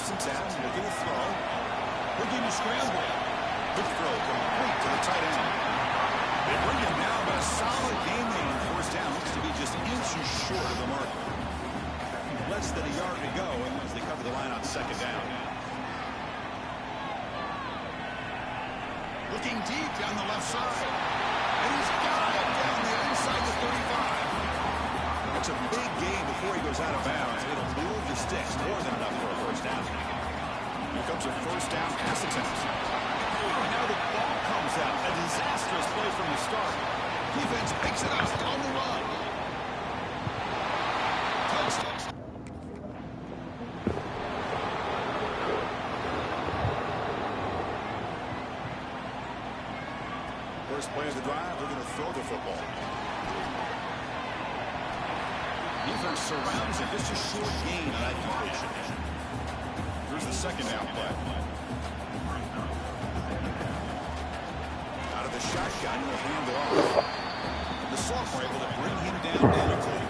first and 10. Looking to throw. Looking to scramble. Good throw complete to the tight end. They bring him down, but a solid game man. First down looks to be just inches short of the mark. Less than a yard to go as they cover the line on second down. Looking deep down the left side. And he's got it down there inside the 35. It's a big game before he goes out of bounds. It'll move the sticks more than enough for a first down. Here comes a first down pass attempt. Now the ball comes out. A disastrous play from the start. Defense picks it up on the run. Touchdown. First play of the drive, we're going to throw the football. Defense surrounds it. Just a short gain in that completion. Here's the second down play. Out of the shotgun, he'll hand it off. The sophomore able to bring him down adequately.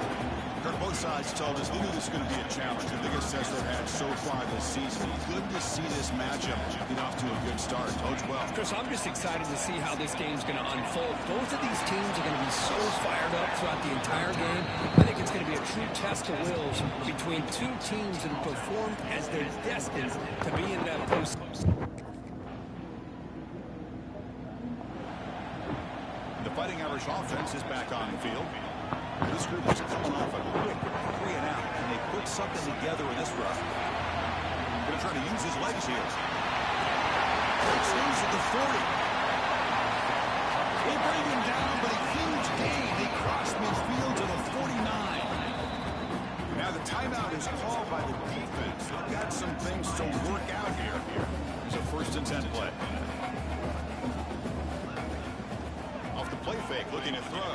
Kirk, both sides told us they knew this was going to be a challenge. The biggest test they've had so far this season. Good to see this matchup get off to a good start. Coach well. Chris, I'm just excited to see how this game's going to unfold. Both of these teams are going to be so fired up throughout the entire game. I think it's going to be a true test of wills between two teams that have performed as they're destined to be in that postseason. The Fighting Irish offense is back on the field. This group is coming off a quick 3 and out, and they put something together in this run. Going to try to use his legs here. Breaks loose at the 40. They bring him down, but a huge gain. They cross midfield to the 49. Now the timeout is called by the defense. They've got some things to work out here. It's a first and 10 play. Off the play fake, looking to throw.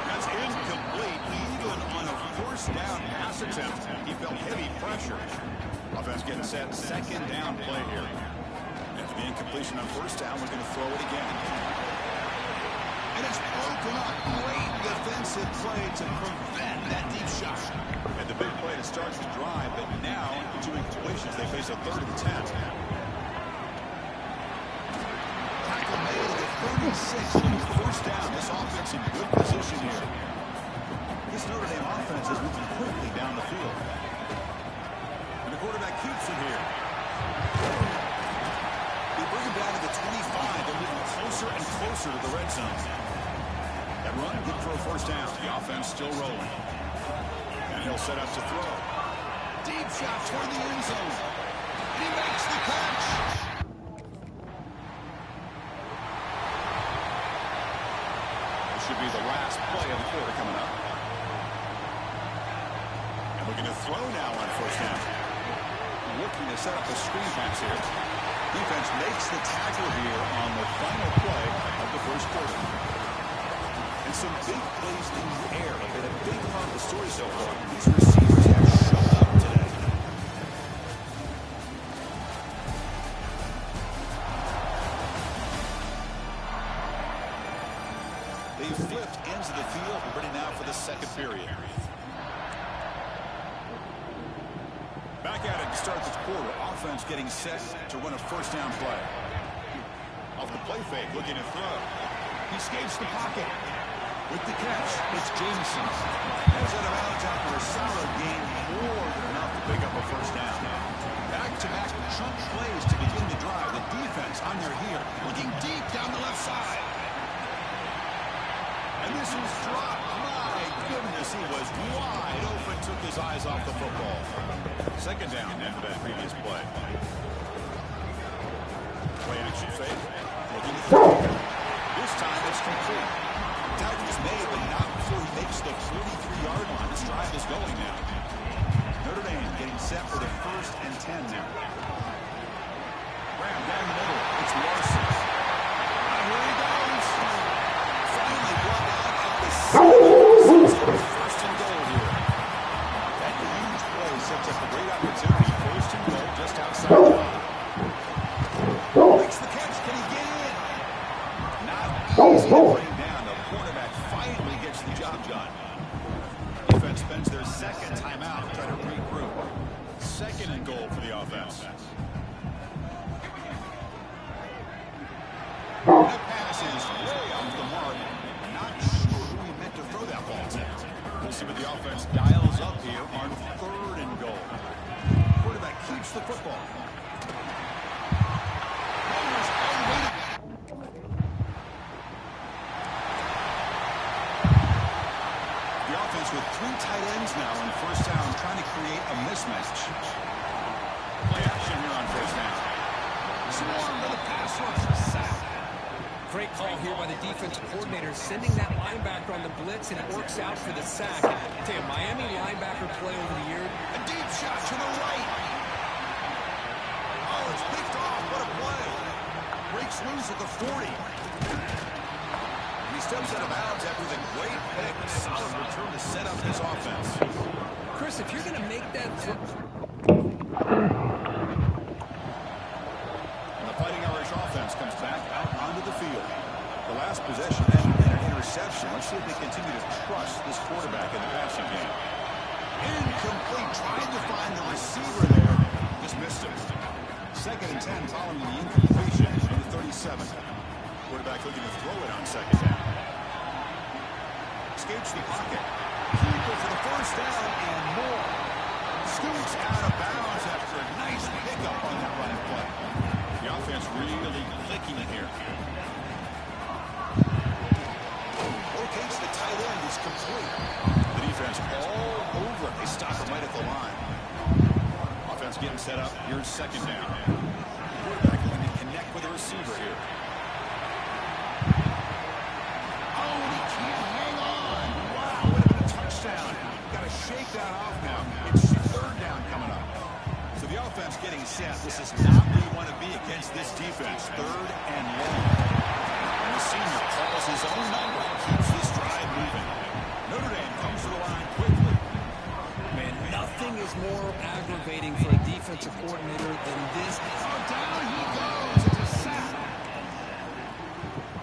That's incomplete, even on a first down pass attempt. He felt heavy pressure. Offense getting set, second down play here. After the incompletion on first down, we're going to throw it again. And it's broken up. Great defensive play to prevent that deep shot. And the big play to start the drive, but now, two incompletions, they face a third and 10. Tackle made at the 36 on the first down. This offense in good position here. This Notre Dame offense is moving quickly down the field. And the quarterback keeps it here. They bring him down to the 25. They're moving closer and closer to the red zone. That run, good for a first down. The offense still rolling. And he'll set up to throw. Deep shot toward the end zone. He makes the catch. Should be the last play of the quarter coming up. And we're going to throw now on first down. Looking to set up a screen pass here. Defense makes the tackle here on the final play of the first quarter. And some big plays in the air have been a big part of the story so far. These receivers have shown up today. They've flipped ends of the field. We're ready now for the second period. Back at it to start this quarter. Offense getting set to run a first down play. Off the play fake, looking to throw. He escapes the pocket. With the catch, it's Jameson. Heads out of bounds after a solid gain, more than enough to pick up a first down. Back-to-back chunk plays to begin the drive. The defense on their heel, looking deep down the left side. And this was dropped. My goodness, he was wide open, took his eyes off the football. Second down after that previous play. Play action fake. Looking to throw. This time it's complete. Tackle is made, but not before he makes the 43-yard line. This drive is going now. Notre Dame getting set for the first and 10 now. Graham down the middle. It's Larson. And here he goes. Finally brought out at the 7. First and goal here. That huge play sets up a great opportunity. First and goal just outside the line. Makes the catch. Can he get in? Not easy to bring down. The quarterback finally gets the job done. Defense spends their second timeout to try to regroup. second and goal for the offense. That pass is way off the mark. Not sure who he meant to throw that ball to. We'll see what the offense dials up here on third and goal. Quarterback keeps the football. The offense with three tight ends now on first down, trying to create a mismatch. Play action here on first down. Swarm to the pass rush. Sack. Great call here by the defensive coordinator, sending that linebacker on the blitz, and it works out for the sack. I tell you, Miami linebacker play over the year. A deep shot to the right. Oh, it's picked off. What a play. Breaks loose at the 40. He steps out of bounds after the great pick. Solid return to set up his offense. Chris, if you're going to make that throw... And the Fighting Irish offense comes back out onto the field. The last possession ended in an interception. Let's see if they continue to trust this quarterback in the passing game. Incomplete. Trying to find the receiver there. Just missed him. 2nd and 10 following the incompletion from the 37. Quarterback looking to throw it on second down. Escapes the pocket. Keeper for the first down and more. Scoots out of bounds after a nice pickup on that running play. The offense really clicking here. Rotates the tight end. Is complete. The defense all over. They stop him right at the line. Offense getting set up. Here's second down. Quarterback going to connect with the receiver here. Oh, he can't hang on. Wow, would have been a touchdown. Got to shake that off now. It's third down coming up. So the offense getting set. This is not where you want to be against this defense. Third and long. And the senior calls his own number and keeps this drive moving. Notre Dame comes to the line quickly. Man, nothing is more aggravating for a defensive coordinator than this. Oh, down he goes. It's a sack.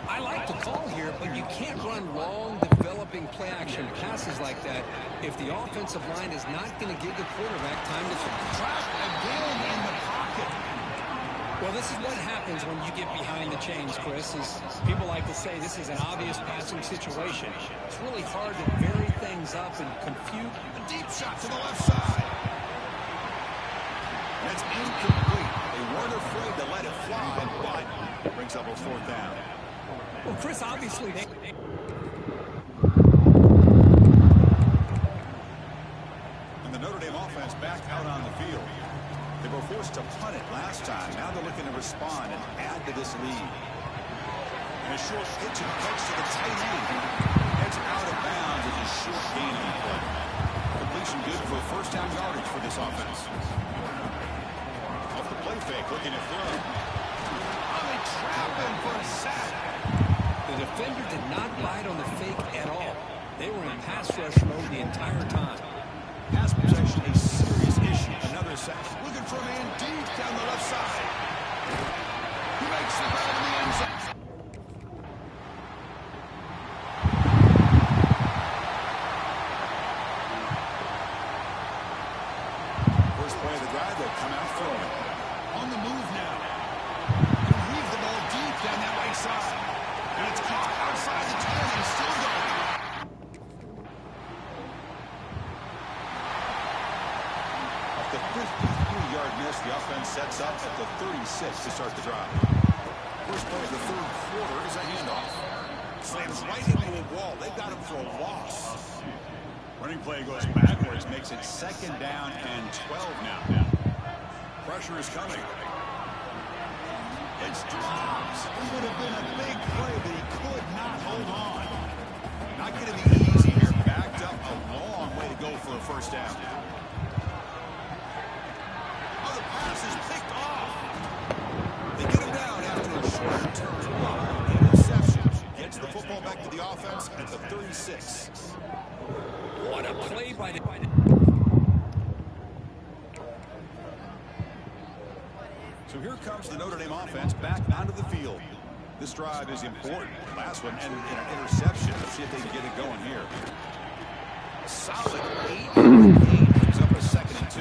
I like the call here, but you can't run long, developing play-action passes like that if the offensive line is not going to give the quarterback time to Trapped again in the pocket. Well, this is what happens when you get behind the chains, Chris. Is people like to say this is an obvious passing situation. It's really hard to vary things up and confuse. A deep shot to the left side. That's incomplete. They weren't afraid to let it fly, but it brings up a fourth down. Well, Chris, obviously they... And the Notre Dame offense back out on the field. They were forced to punt it last time. Now they're looking to respond and add to this lead. And a short pitch and catch to the tight end. It's out of bounds. It's a short gain on the play. Completion good for first down yardage for this offense. Off the play fake, looking to throw. Oh, they trap him for a sack. The defender did not bite on the fake at all. They were in pass rush mode the entire time. Pass protection, a serious issue. Another sack. Looking for a man deep down the left side. He makes the grab in the end zone. First play of the drive, they'll come out throwing. On the move now. He'll leave the ball deep down that right side. And it's caught outside the 10 and still going. Off the 53-yard miss, the offense sets up at the 36 to start the drive. First play of the third quarter is a handoff. Slams right into a wall. They've got him for a loss. Running play goes backwards, makes it second down and 12 now. Pressure is coming. It's dropped. It would have been a big play, but he could not hold on. Not going to be easy here. Backed up a long way to go for a first down. Oh, the pass is picked off. They get him down after a short return. Interception. Gets the football back to the offense at the 36. What a play by the... So here comes the Notre Dame offense back onto the field. This drive is important. Last one ended in an interception. Let's see if they can get it going here. A solid 8 brings up a 2nd and 2.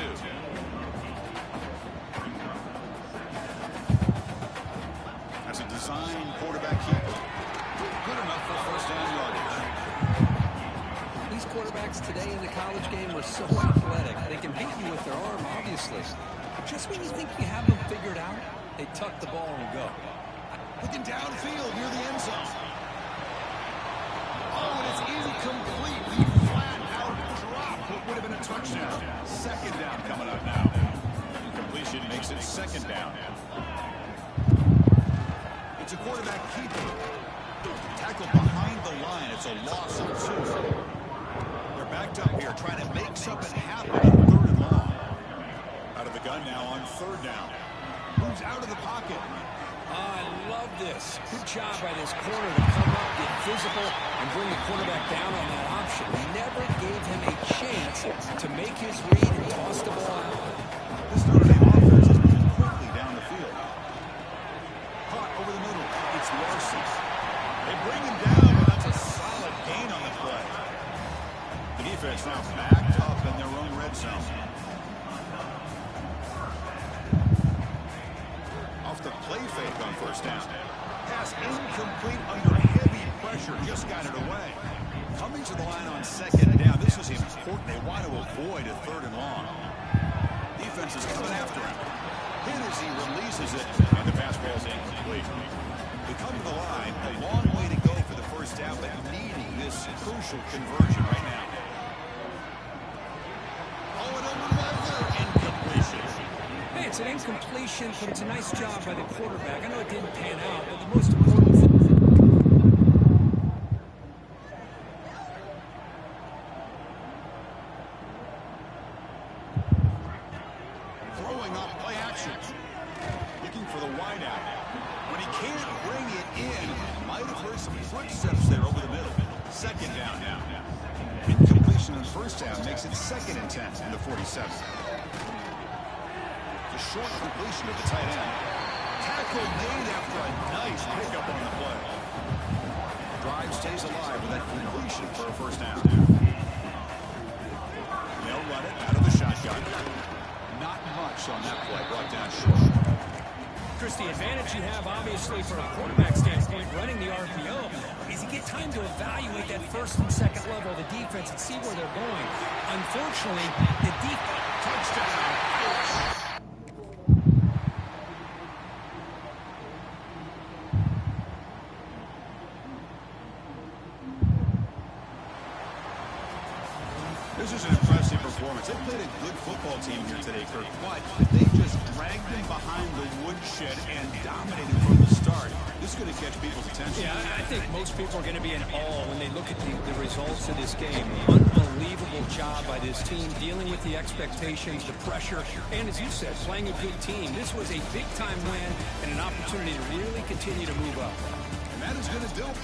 athletic. They can beat you with their arm, obviously. But just when you think you have them figured out, they tuck the ball and go. Looking downfield near the end zone. Oh, and it's incomplete. He flat out dropped what would have been a touchdown. Second down coming up now. Incompletion makes it second down. It's a quarterback keeper. Tackled behind the line. It's a loss of 2. They're backed up here trying to make something happen on third and long. Out of the gun now on third down. Moves out of the pocket. I love this. Good job by this corner to come up, get visible, and bring the quarterback down on that option. Never gave him a chance to make his read and toss the ball out. This Notre Dame offense is moving quickly down the field. Caught over the middle. It's Larson. They bring him down, but that's a solid gain on the play. The defense now backed up in their own red zone. Off the play fake on first down. Pass incomplete under heavy pressure. Just got it away. Coming to the line on second down. This is important. They want to avoid a third and long. Defense is coming after him. Hit as he releases it, and the pass ball is incomplete. They come to the line. A long way to go for the first down, but needing this crucial conversion right now. Oh, and over the incompletion. Hey, it's an incompletion, but it's a nice job by the quarterback. I know it didn't pan out, but the most important thing... Throwing up play action. Looking for the wideout. When he can't bring it in, might have heard some footsteps there over the middle. Second down now. Incompletion on first down makes it second and 10 in the 47. The short completion of the tight end. Tackle made after a nice pickup on the play. Drive stays alive with that completion for a first down. They'll run it out of the shotgun. Not much on that play, brought down short. Chris, the advantage you have, obviously, from a quarterback standpoint, running the RPO, is you get time to evaluate that first and second level of the defense and see where they're going. Unfortunately, the defense... Touchdown. This is an impressive performance. They played a good football team here today, Kirk, but they just dragged them behind the woodshed and dominated from the start. This is going to catch people's attention. Yeah, I think most people are going to be in awe when they look at the results of this game. Unbelievable job by this team, dealing with the expectations, the pressure, and as you said, playing a good team. This was a big-time win and an opportunity to really continue to move up. And that is going to do it.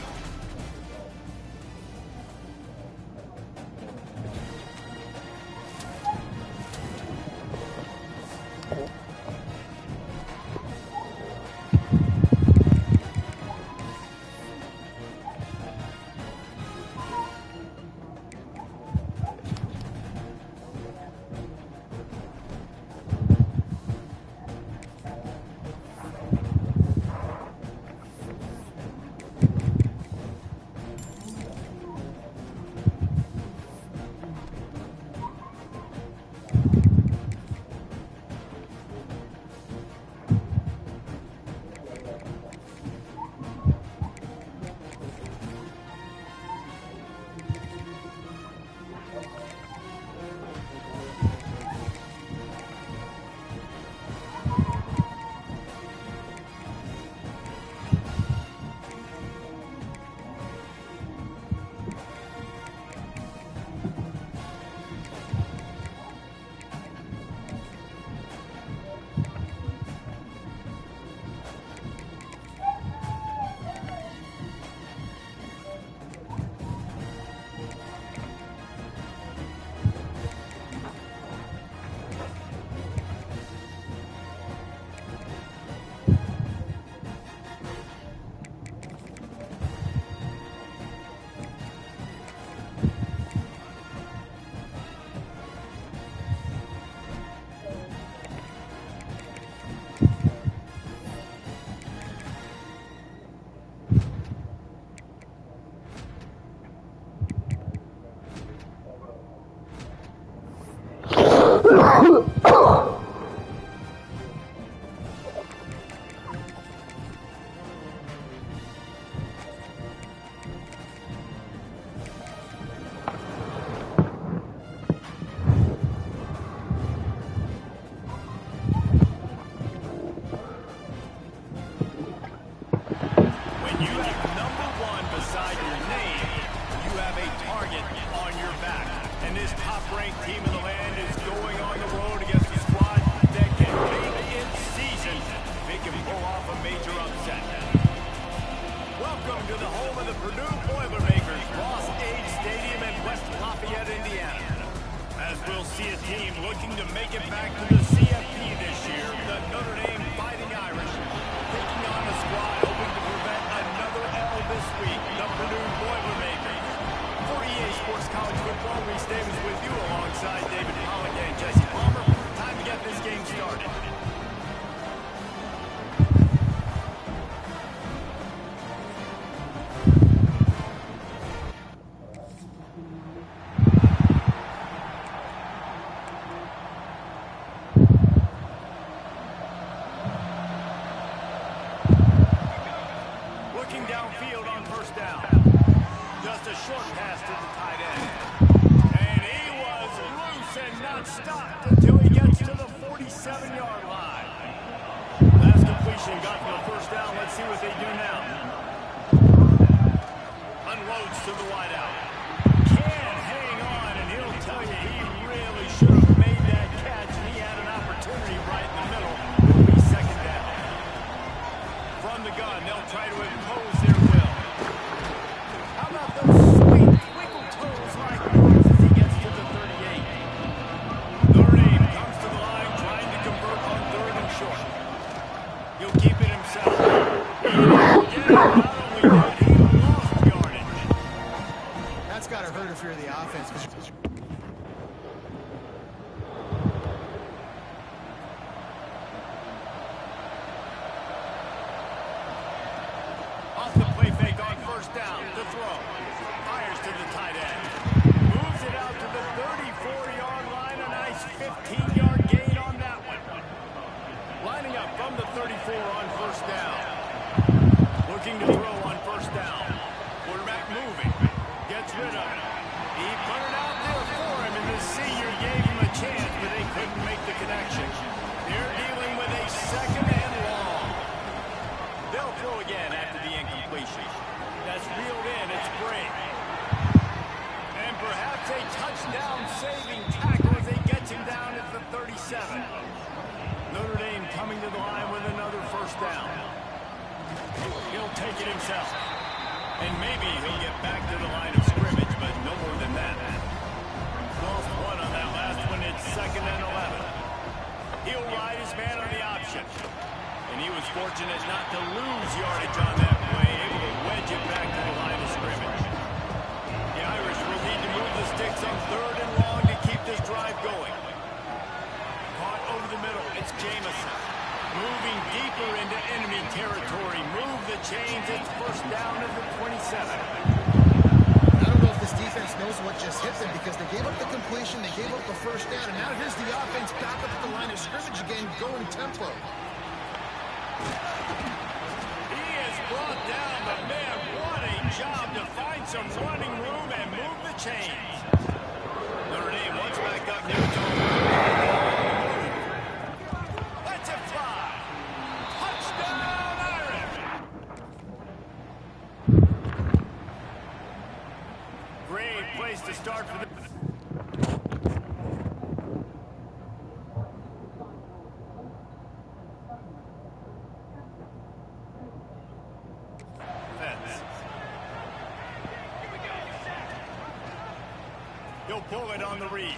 Pull it on the read.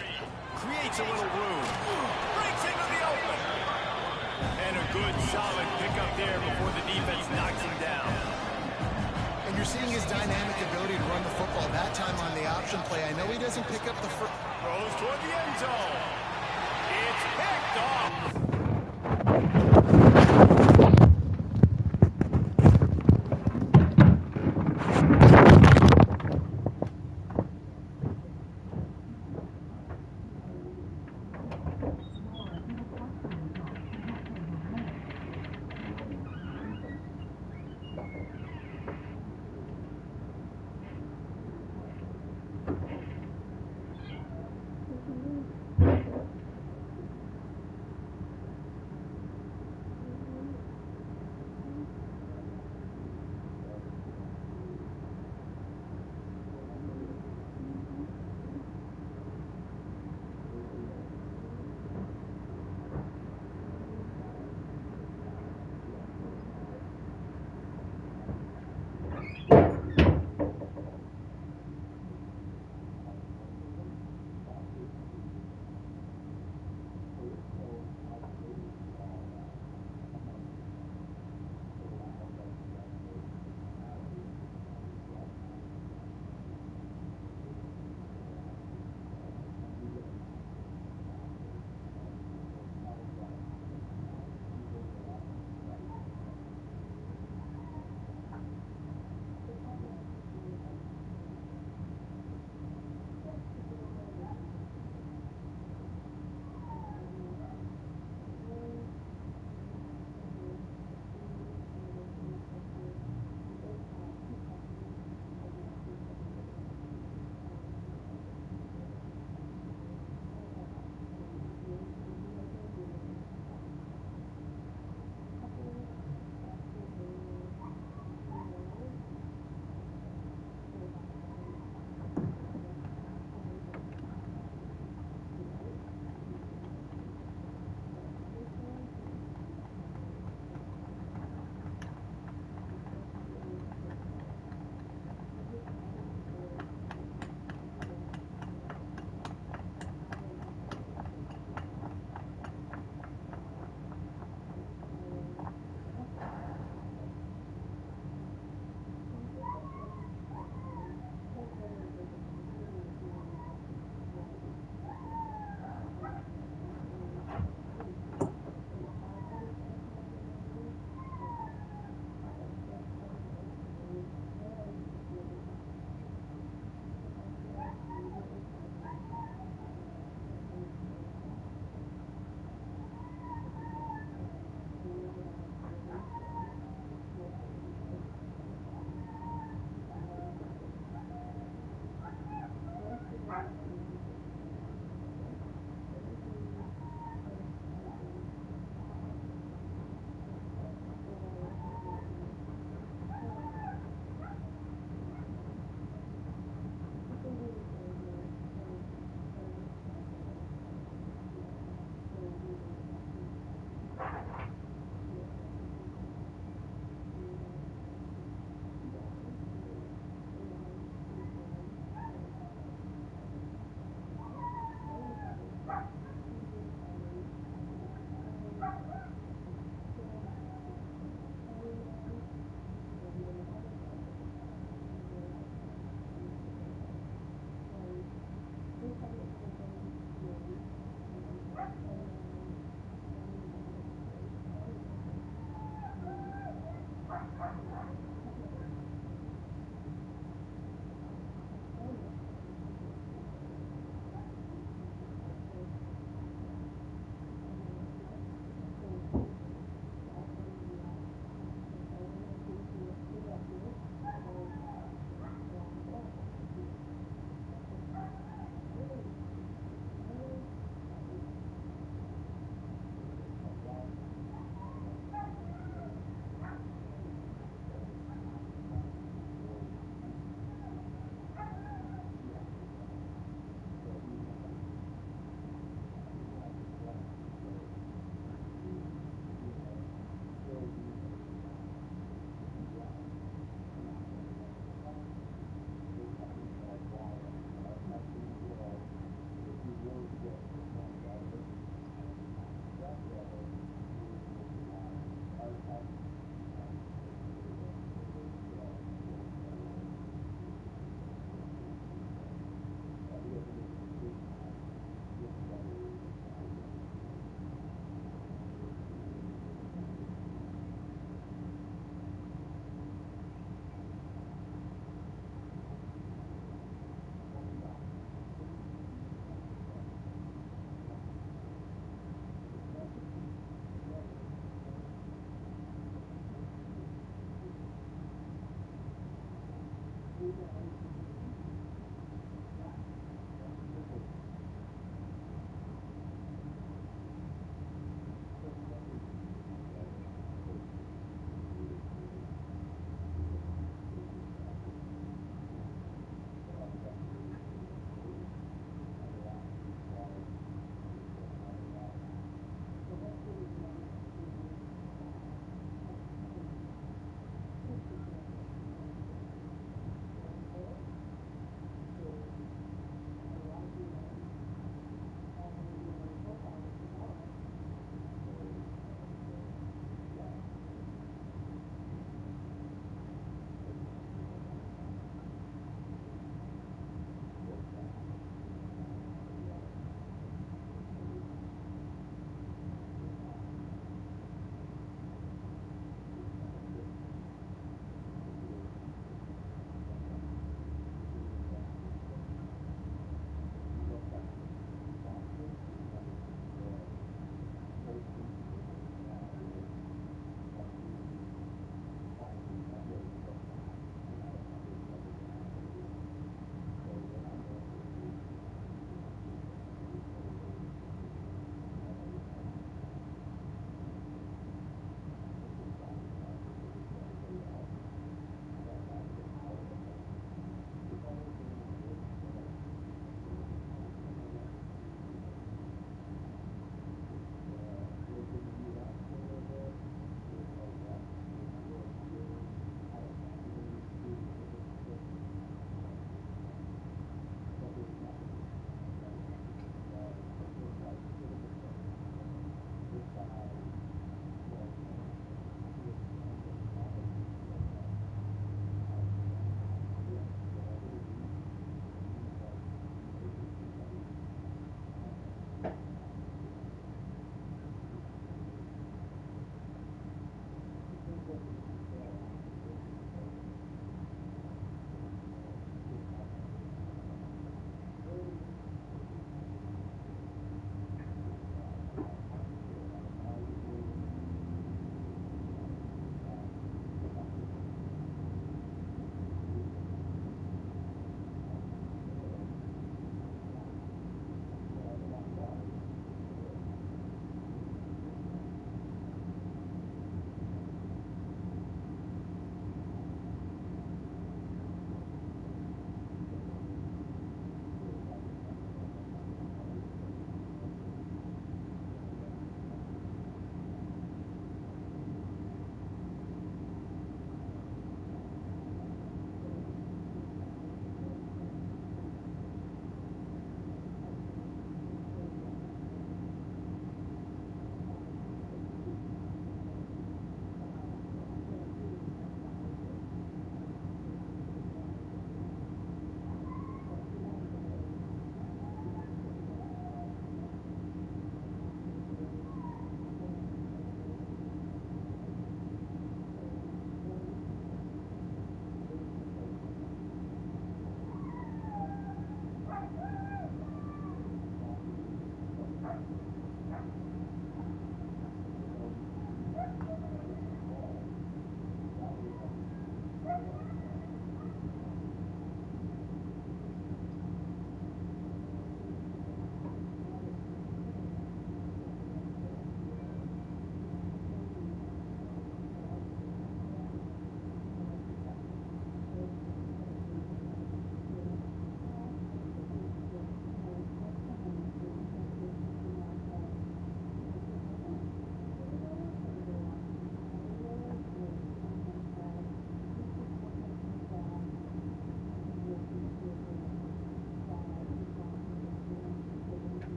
Creates a little room. Breaks into the open. And a good, solid pickup there before the defense knocks him down. And you're seeing his dynamic ability to run the football. That time on the option play, I know he doesn't pick up the first. Throws toward the end zone. It's picked off.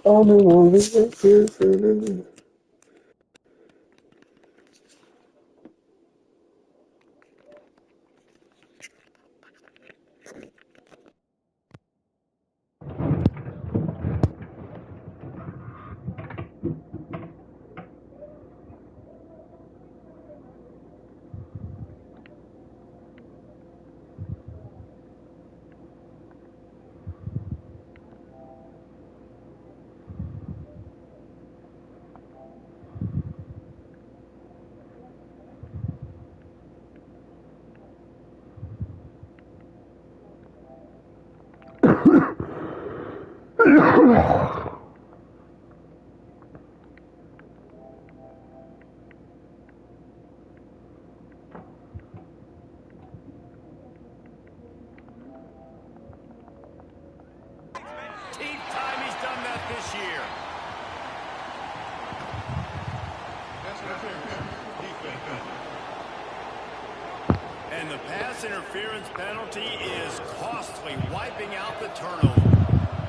On the wall is a prison. Time he's done that this year. And the pass interference penalty is costly, wiping out the turnover.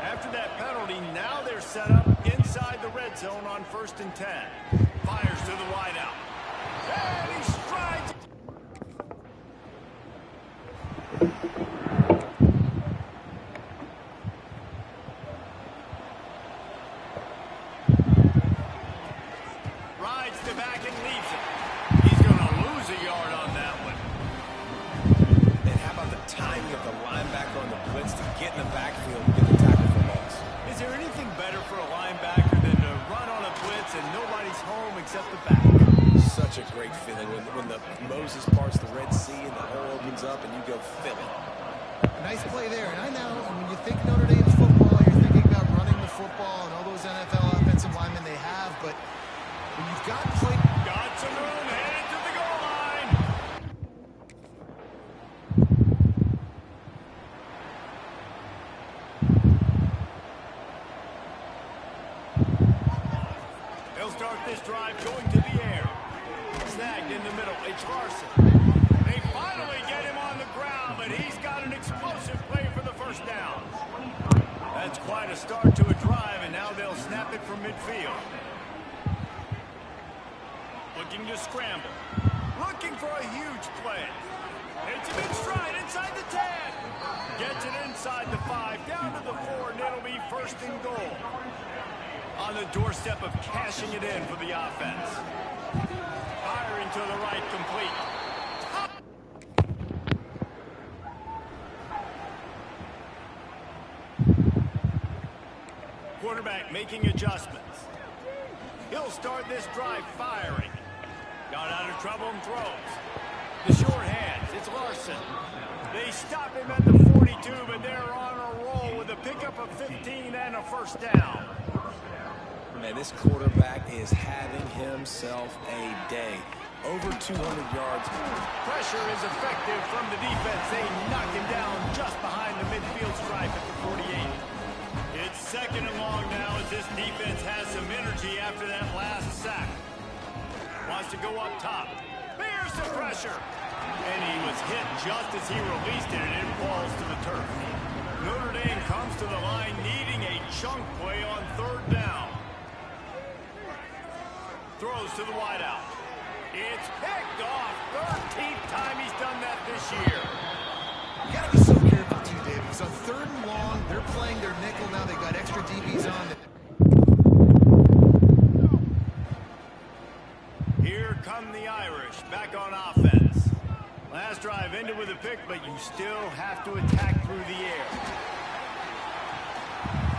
After that penalty, now they're set up inside the red zone on 1st and 10. Fires to the wideout. And he strides. Rides to back and leaves it. He's going to lose a yard on that one. And how about the timing of the linebacker on the blitz to get in the backfield and get the tackle for loss? Is there anything better for a linebacker than to run on a blitz and nobody's home except the back? Such a great feeling when the Moses parts the Red Sea and the hole opens up and you go fill it. Nice play there. And I know when you think Notre Dame's football, you're thinking about running the football and all those NFL offensive linemen they have. But when you've got play... Got some room, headed to the goal line. They'll start this drive going to the air. Snagged in the middle. It's Larson. They finally get him on the ground, but he's got an explosive play for the first down. That's quite a start to a drive, and now they'll snap it from midfield. Looking to scramble. Looking for a huge play. It's a big stride inside the 10. Gets it inside the 5, down to the 4, and it'll be 1st and goal. On the doorstep of cashing it in for the offense. Firing to the right, complete. Quarterback making adjustments. He'll start this drive firing. Got out of trouble and throws. The short hands, it's Larson. They stop him at the 42, but they're on a roll with a pickup of 15 and a 1st down. Man, this quarterback is having himself a day. Over 200 yards. Pressure is effective from the defense. They knock him down just behind the midfield stripe at the 48. It's 2nd and long now as this defense has some energy after that last sack. Wants to go up top. Bears the pressure. And he was hit just as he released it, and it falls to the turf. Notre Dame comes to the line needing a chunk play on 3rd down. Throws to the wideout. It's picked off. 13th time he's done that this year. You got to be so careful too, Dave, because on 3rd and long, they're playing their nickel now. They've got extra DBs on. Here come the Irish back on offense. Last drive ended with a pick, but you still have to attack through the air.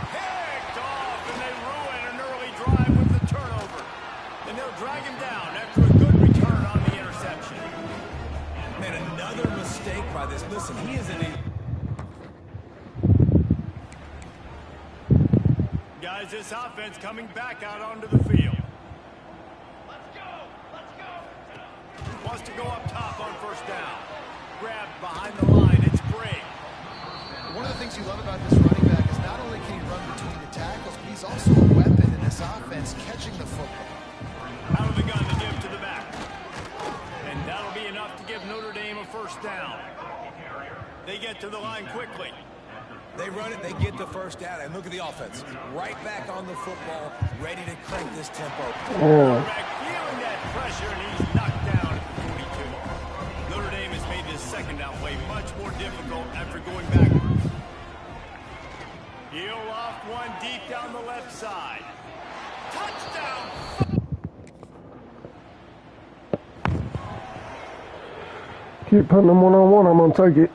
Picked off, and they ruin an early drive with the turnover. And they'll drag him down after a good return on the interception. Man, another mistake by this. Listen, he isn't a... Guys, this offense coming back out onto the field. Wants to go up top on 1st down. Grabbed behind the line. It's Gray. One of the things you love about this running back is not only can he run between the tackles, but he's also a weapon in this offense, catching the football. Out of the gun to give to the back. And that'll be enough to give Notre Dame a 1st down. They get to the line quickly. They run it, they get the first down, and look at the offense. Right back on the football, ready to crank this tempo. Quarterback feeling that pressure, and he's knocked down at the 42. Notre Dame has made this second down play much more difficult after going backwards. He'll loft one deep down the left side. Touchdown! Keep putting them one-on-one, I'm going to take it.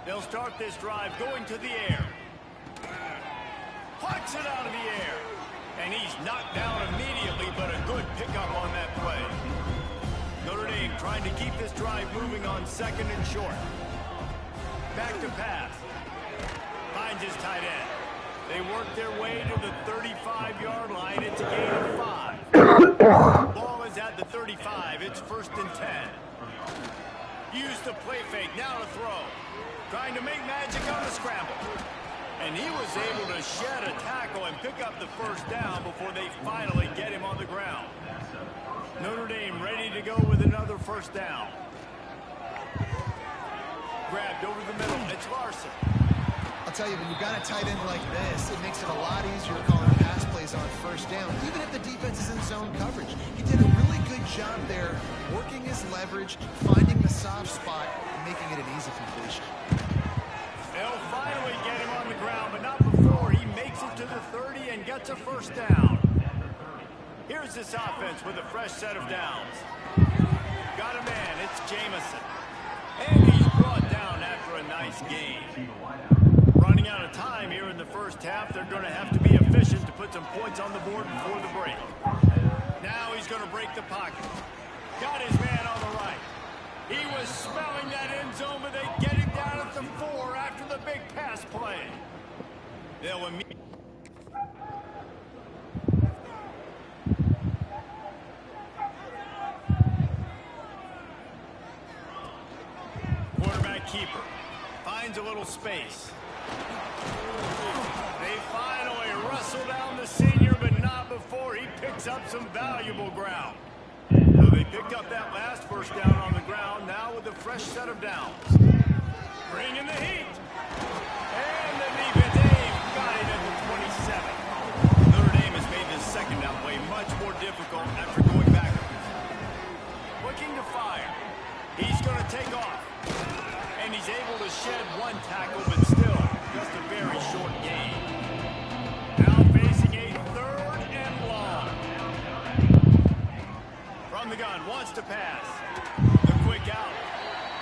They'll start this drive going to the air. Pucks it out of the air. And he's knocked down immediately, but a good pickup on that play. Notre Dame trying to keep this drive moving on second and short. Back to pass. Finds his tight end. They work their way to the 35-yard line. It's a gain of 5. Ball is at the 35. It's 1st and 10. Use the play fake. Now to throw. Trying to make magic on the scramble. And he was able to shed a tackle and pick up the first down before they finally get him on the ground. Notre Dame ready to go with another first down. Grabbed over the middle. It's Larson. I'll tell you, when you've got a tight end like this, it makes it a lot easier calling pass plays on first down, even if the defense is in zone coverage. He did a really good job there, working his leverage, finding the soft spot, and making it an easy completion. They'll finally get him on the ground, but not before he makes it to the 30 and gets a first down. Here's this offense with a fresh set of downs. Got a man, it's Jamison. And he's brought down after a nice gain. Running out of time here in the first half, they're going to have to be efficient to put some points on the board before the break. Now he's going to break the pocket. Got his man on the right. He was smelling that end zone, but they get him down at the 4 after the big pass play. They'll immediately... Quarterback keeper finds a little space. They finally wrestle down the senior, but not before he picks up some valuable ground. So they picked up that last first down on the ground, now with a fresh set of downs. Bring in the heat. And the defense, they've got it at the 27. Notre Dame has made this second down play much more difficult after going backwards. Looking to fire. He's going to take off. And he's able to shed one tackle, but still just a very short gain. Now facing a 3rd and long. From the gun, wants to pass. The quick out.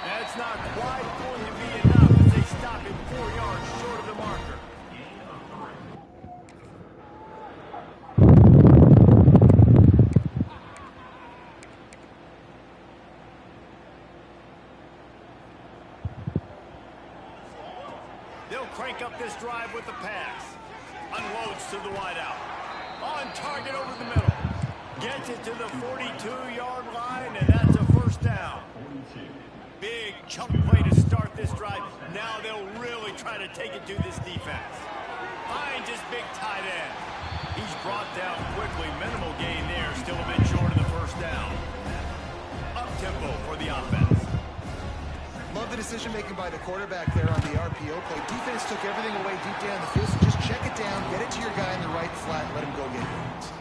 That's not quite going to be enough as they stop him 4 yards short of the marker. They'll crank up this drive with the pass. Unloads to the wideout. On target over the middle. Gets it to the 42-yard line, and that's a first down. Big chunk play to start this drive. Now they'll really try to take it to this defense. Finds his big tight end. He's brought down quickly. Minimal gain there. Still a bit short of the first down. Up-tempo for the offense. Love the decision-making by the quarterback there on the RPO play. Defense took everything away deep down the field, so just check it down, get it to your guy in the right flat, and let him go get it.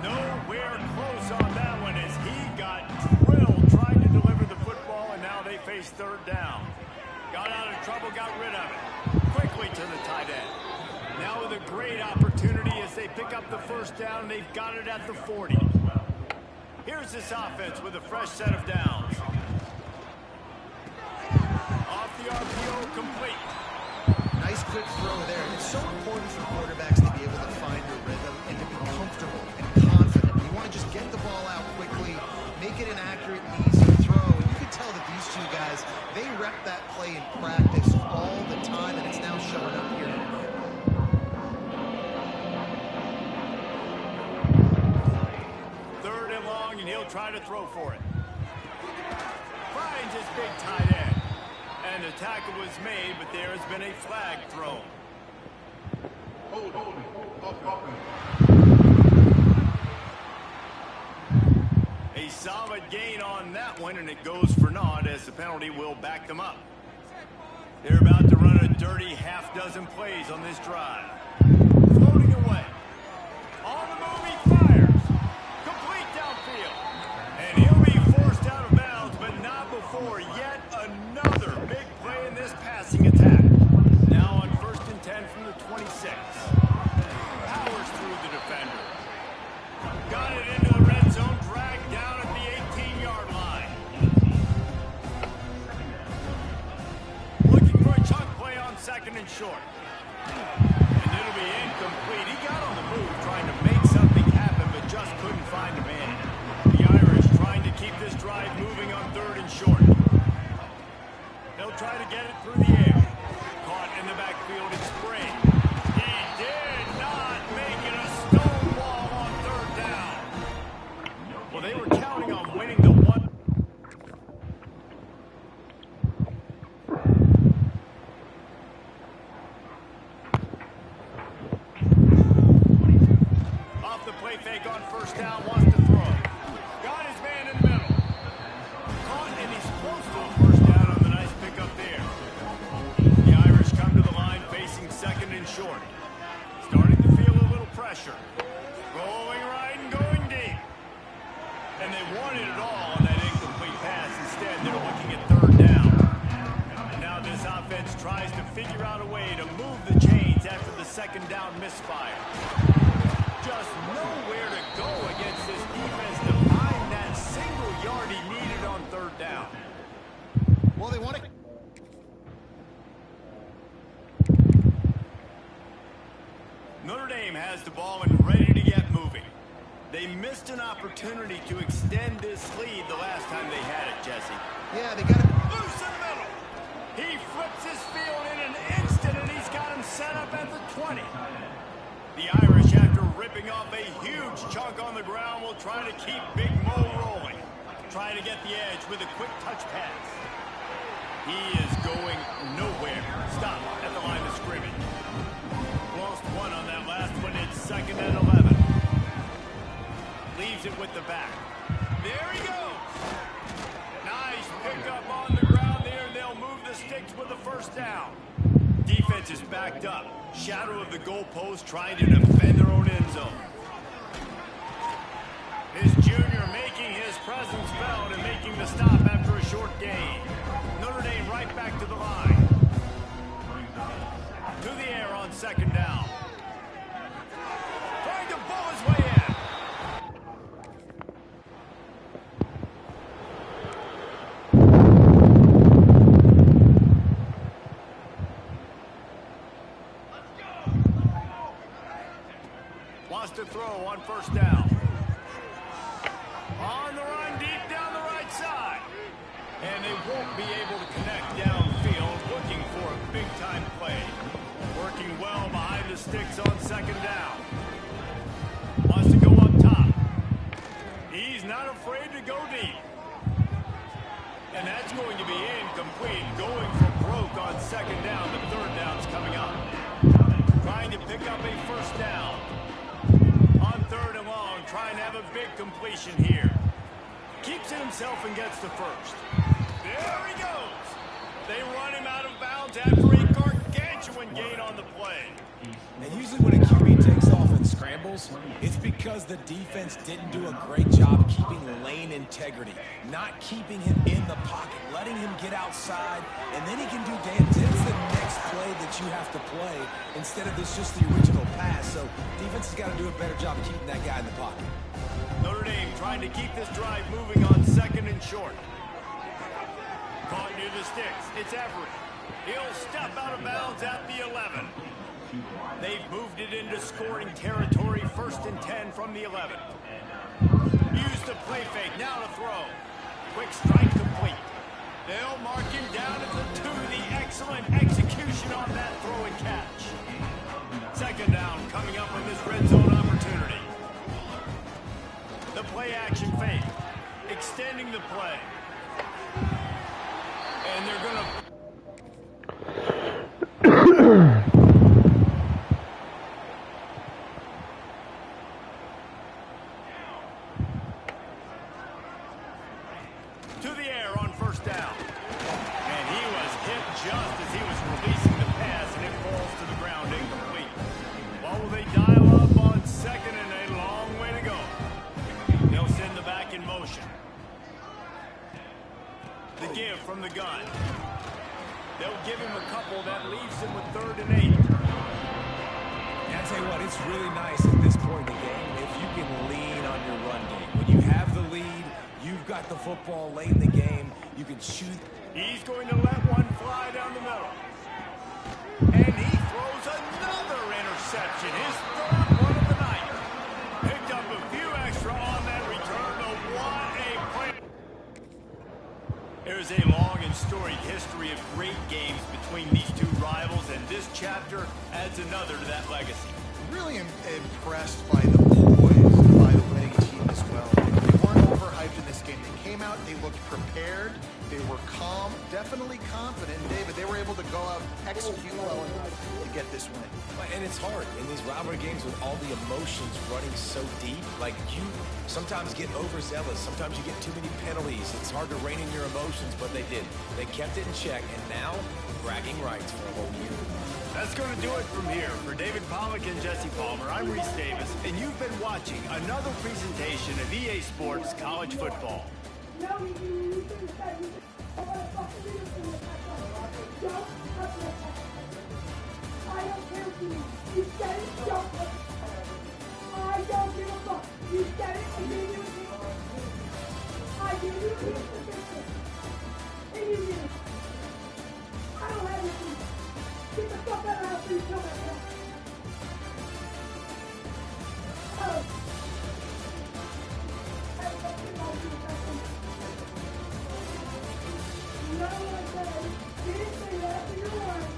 Nowhere close on that one as he got drilled trying to deliver the football, and now they face 3rd down. Got out of trouble, got rid of it. Quickly to the tight end. Now with a great opportunity as they pick up the first down, they've got it at the 40. Here's this offense with a fresh set of downs. Off the RPO, complete. Nice quick throw there. It's so important for quarterbacks to be able to find their rhythm and to be comfortable and confident. You want to just get the ball out quickly, make it an accurate and easy throw. And you can tell that these two guys, they rep that play in practice all the time, and it's now showing up here. Third and long, and he'll try to throw for it. Finds his big tight end. And the tackle was made, but there has been a flag thrown. A solid gain on that one, and it goes for naught as the penalty will back them up. They're about to run a dirty half-dozen plays on this drive. Floating away. On the move, he fires. Complete downfield. And he'll be forced out of bounds, but not before yet another big play in this passing attack. Now on 1st and 10 from the 26. Powers through the defender. Got it into the red zone, dragged down at the 18-yard line. Looking for a chunk play on 2nd and short. And it'll be incomplete. He got on the move trying to make something happen, but just couldn't find a man. The Irish trying to keep this drive moving on 3rd and short. They'll try to get it through the air. Caught in the backfield in spring. He did not make it a stone wall on 3rd down. Well, they were counting on winning the one. Off the play fake on 1st down, wants to throw. Got his man in the middle. Caught, and he's close to a 1st down on the nice pickup there. The Irish come to the line facing 2nd and short. Starting to feel a little pressure. Rolling right and going deep. And they wanted it all on that incomplete pass. Instead, they're looking at 3rd down. And now this offense tries to figure out a way to move the chains after the 2nd down misfire. Just nowhere to go against this defense to find that single yard he needed on 3rd down. Well, they want to... Notre Dame has the ball and ready to get moving. They missed an opportunity to extend this lead the last time they had it, Jesse. Yeah, they got it. Loose in the middle. He flips his field in an instant, and he's got him set up at the 20. The Irish, after ripping off a huge chunk on the ground, will try to keep Big Mo rolling. Trying to get the edge with a quick touch pass. He is going nowhere. Stop at the line of scrimmage. Lost one on that last one. It's 2nd and 11. Leaves it with the back. There he goes. Nice pickup on the ground there. They'll move the sticks with the 1st down. Defense is backed up. Shadow of the goalpost trying to defend their own end zone. His junior making his presence felt and making the stop after a short gain. Notre Dame right back to the line. To the air on 2nd down. Trying to pull his way in. Wants to throw on 1st down. On the run, deep down the right side. And they won't be able to connect downfield, looking for a big-time play. Working well behind the sticks on 2nd down. Wants to go up top. He's not afraid to go deep. And that's going to be incomplete. Going for broke on 2nd down. The 3rd down's coming up. Trying to pick up a 1st down. On 3rd and long, trying to have a big completion here. Keeps it himself and gets the 1st. There he goes. They run him out of bounds after a gargantuan gain on the play. And usually when a QB takes off and scrambles, it's because the defense didn't do a great job keeping lane integrity, not keeping him in the pocket, letting him get outside, and then he can do damage. It's the next play that you have to play instead of this just the original pass. So defense has got to do a better job of keeping that guy in the pocket. Notre Dame trying to keep this drive moving on 2nd and short. Caught near the sticks. It's Everett. He'll step out of bounds at the 11. They've moved it into scoring territory. 1st and 10 from the 11. Use the play fake. Now to throw. Quick strike complete. They'll mark him down at the 2. The excellent execution on that throw and catch. 2nd down coming up on this red zone opportunity. The play action fake. Extending the play. And they're going to... to the air on 1st down. And he was hit just as he was from the gun. They'll give him a couple. That leaves him with 3rd and 8. And I'll tell you what, it's really nice at this point in the game if you can lean on your run game. When you have the lead, you've got the football late in the game, you can shoot. He's going to let one fly down the middle. And he throws another interception. His 3rd one of the night. Picked up a few extra on that return. But what a play. There's a long and storied history of great games between these two rivals, and this chapter adds another to that legacy. Really impressed by the poise by the winning team as well. They weren't overhyped in this game. They came out, they looked prepared, they were calm, definitely confident. And David, they were able to go out and execute well enough to get this win. And it's hard in these rivalry games with all the emotions running so deep. Like, you sometimes get overzealous. Sometimes you get too many penalties. It's hard to rein in your emotions, but they did. They kept it in check, and now bragging rights for a whole year. That's going to do it from here. For David Pollack and Jesse Palmer, I'm Reese Davis, and you've been watching another presentation of EA Sports College Football. I don't care if you said it, don't. I don't give a fuck. You said it, and you knew it. I give you a piece of business. And you knew it. I don't have anything. Get the fuck out of the house and kill myself. Oh. I don't think I'll do something. You know what I said? You didn't say that, but you're lying.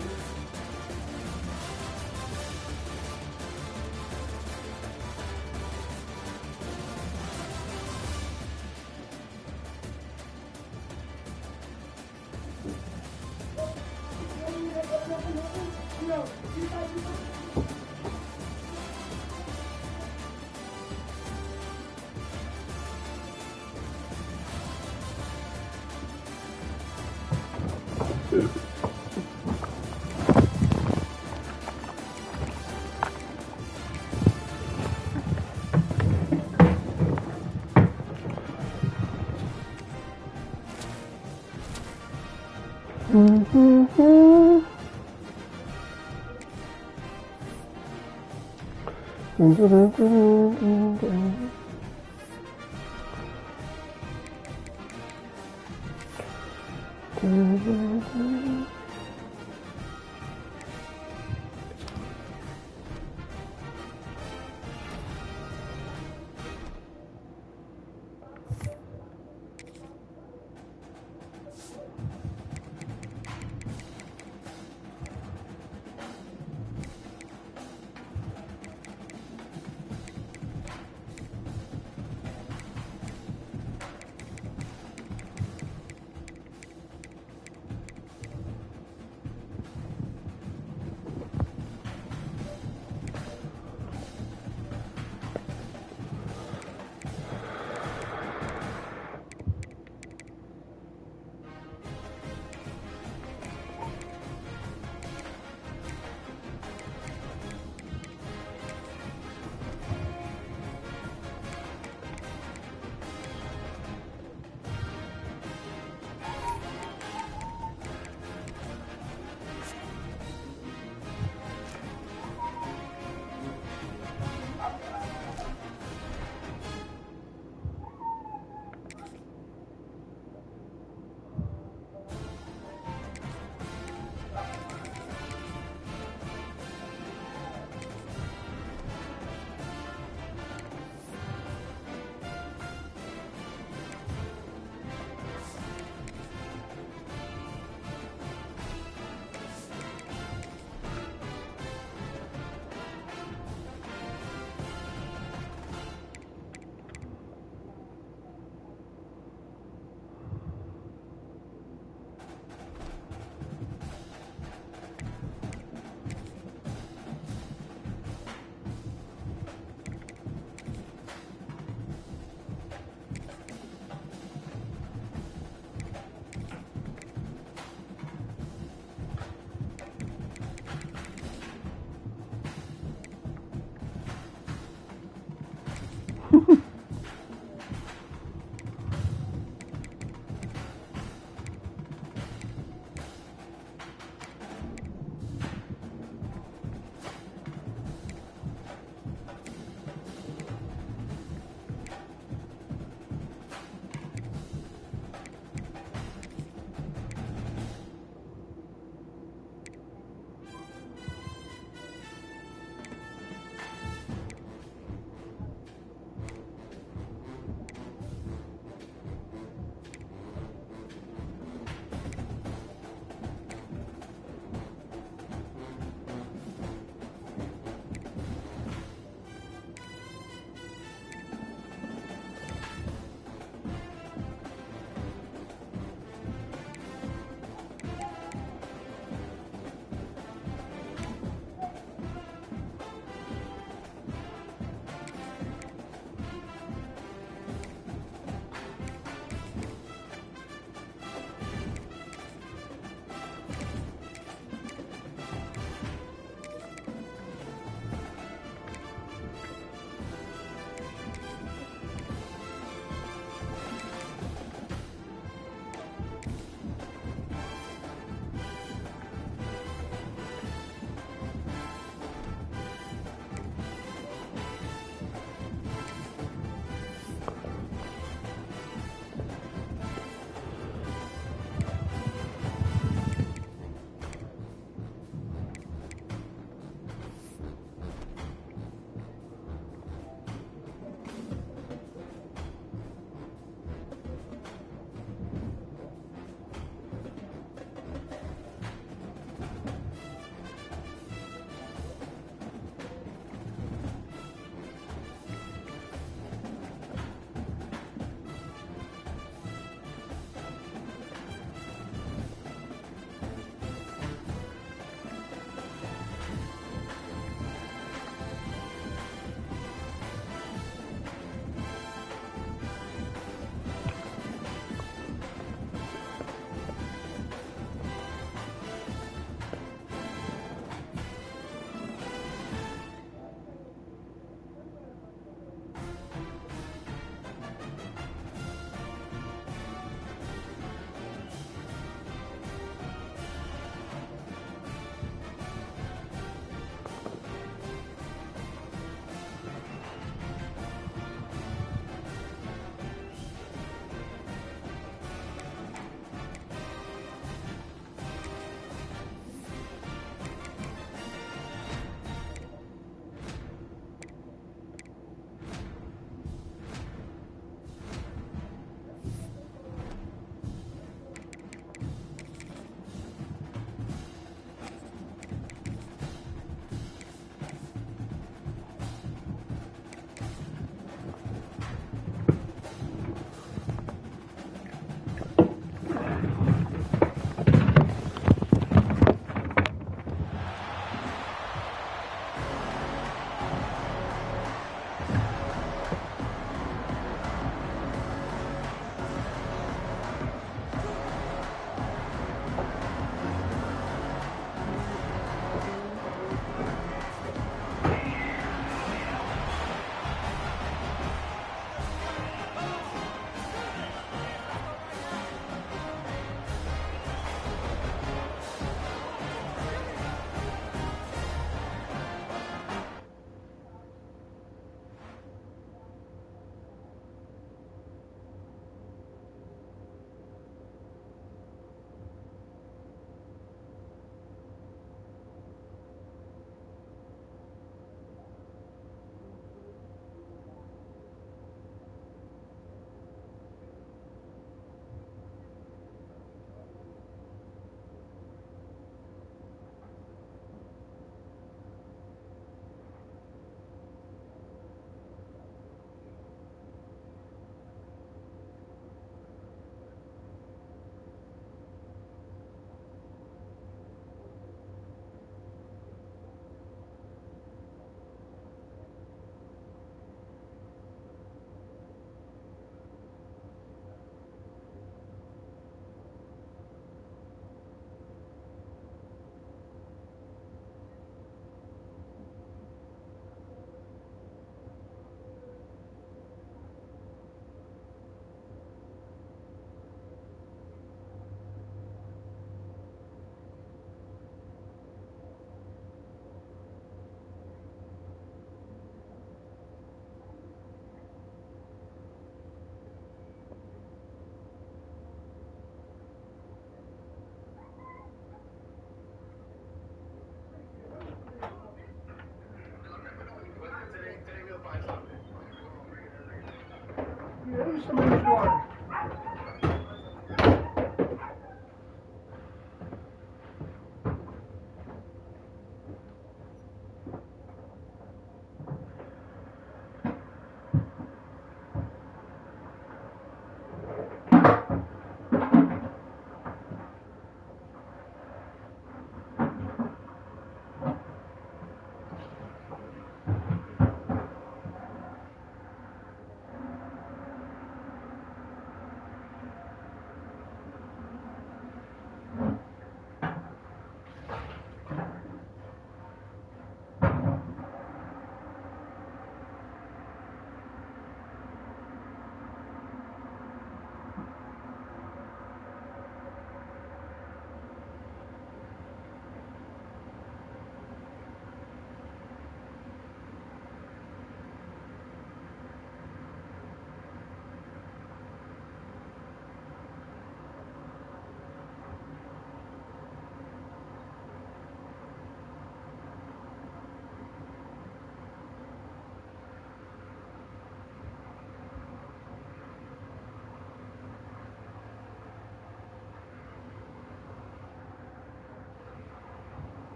There's some loose water.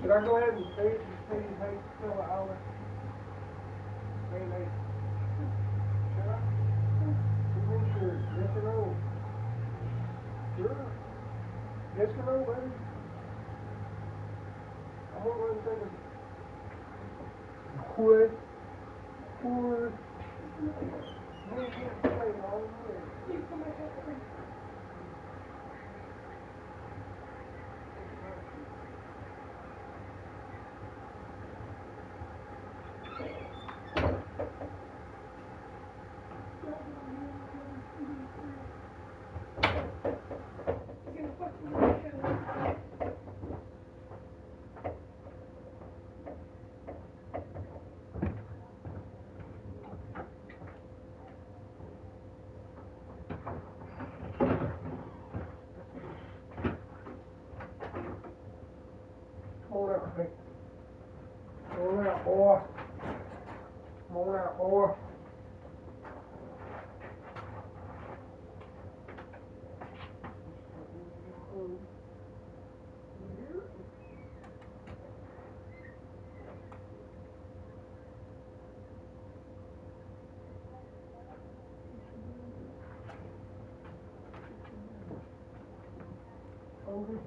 Should I go ahead and say till an hour? Maybe. Should I? Sure. Yes or no? Sure. Yes or no, baby? I'm gonna go ahead and take a quick. You can't play all the way. Come on out, baby. Come on out, boy. Come on out, boy. Hungry?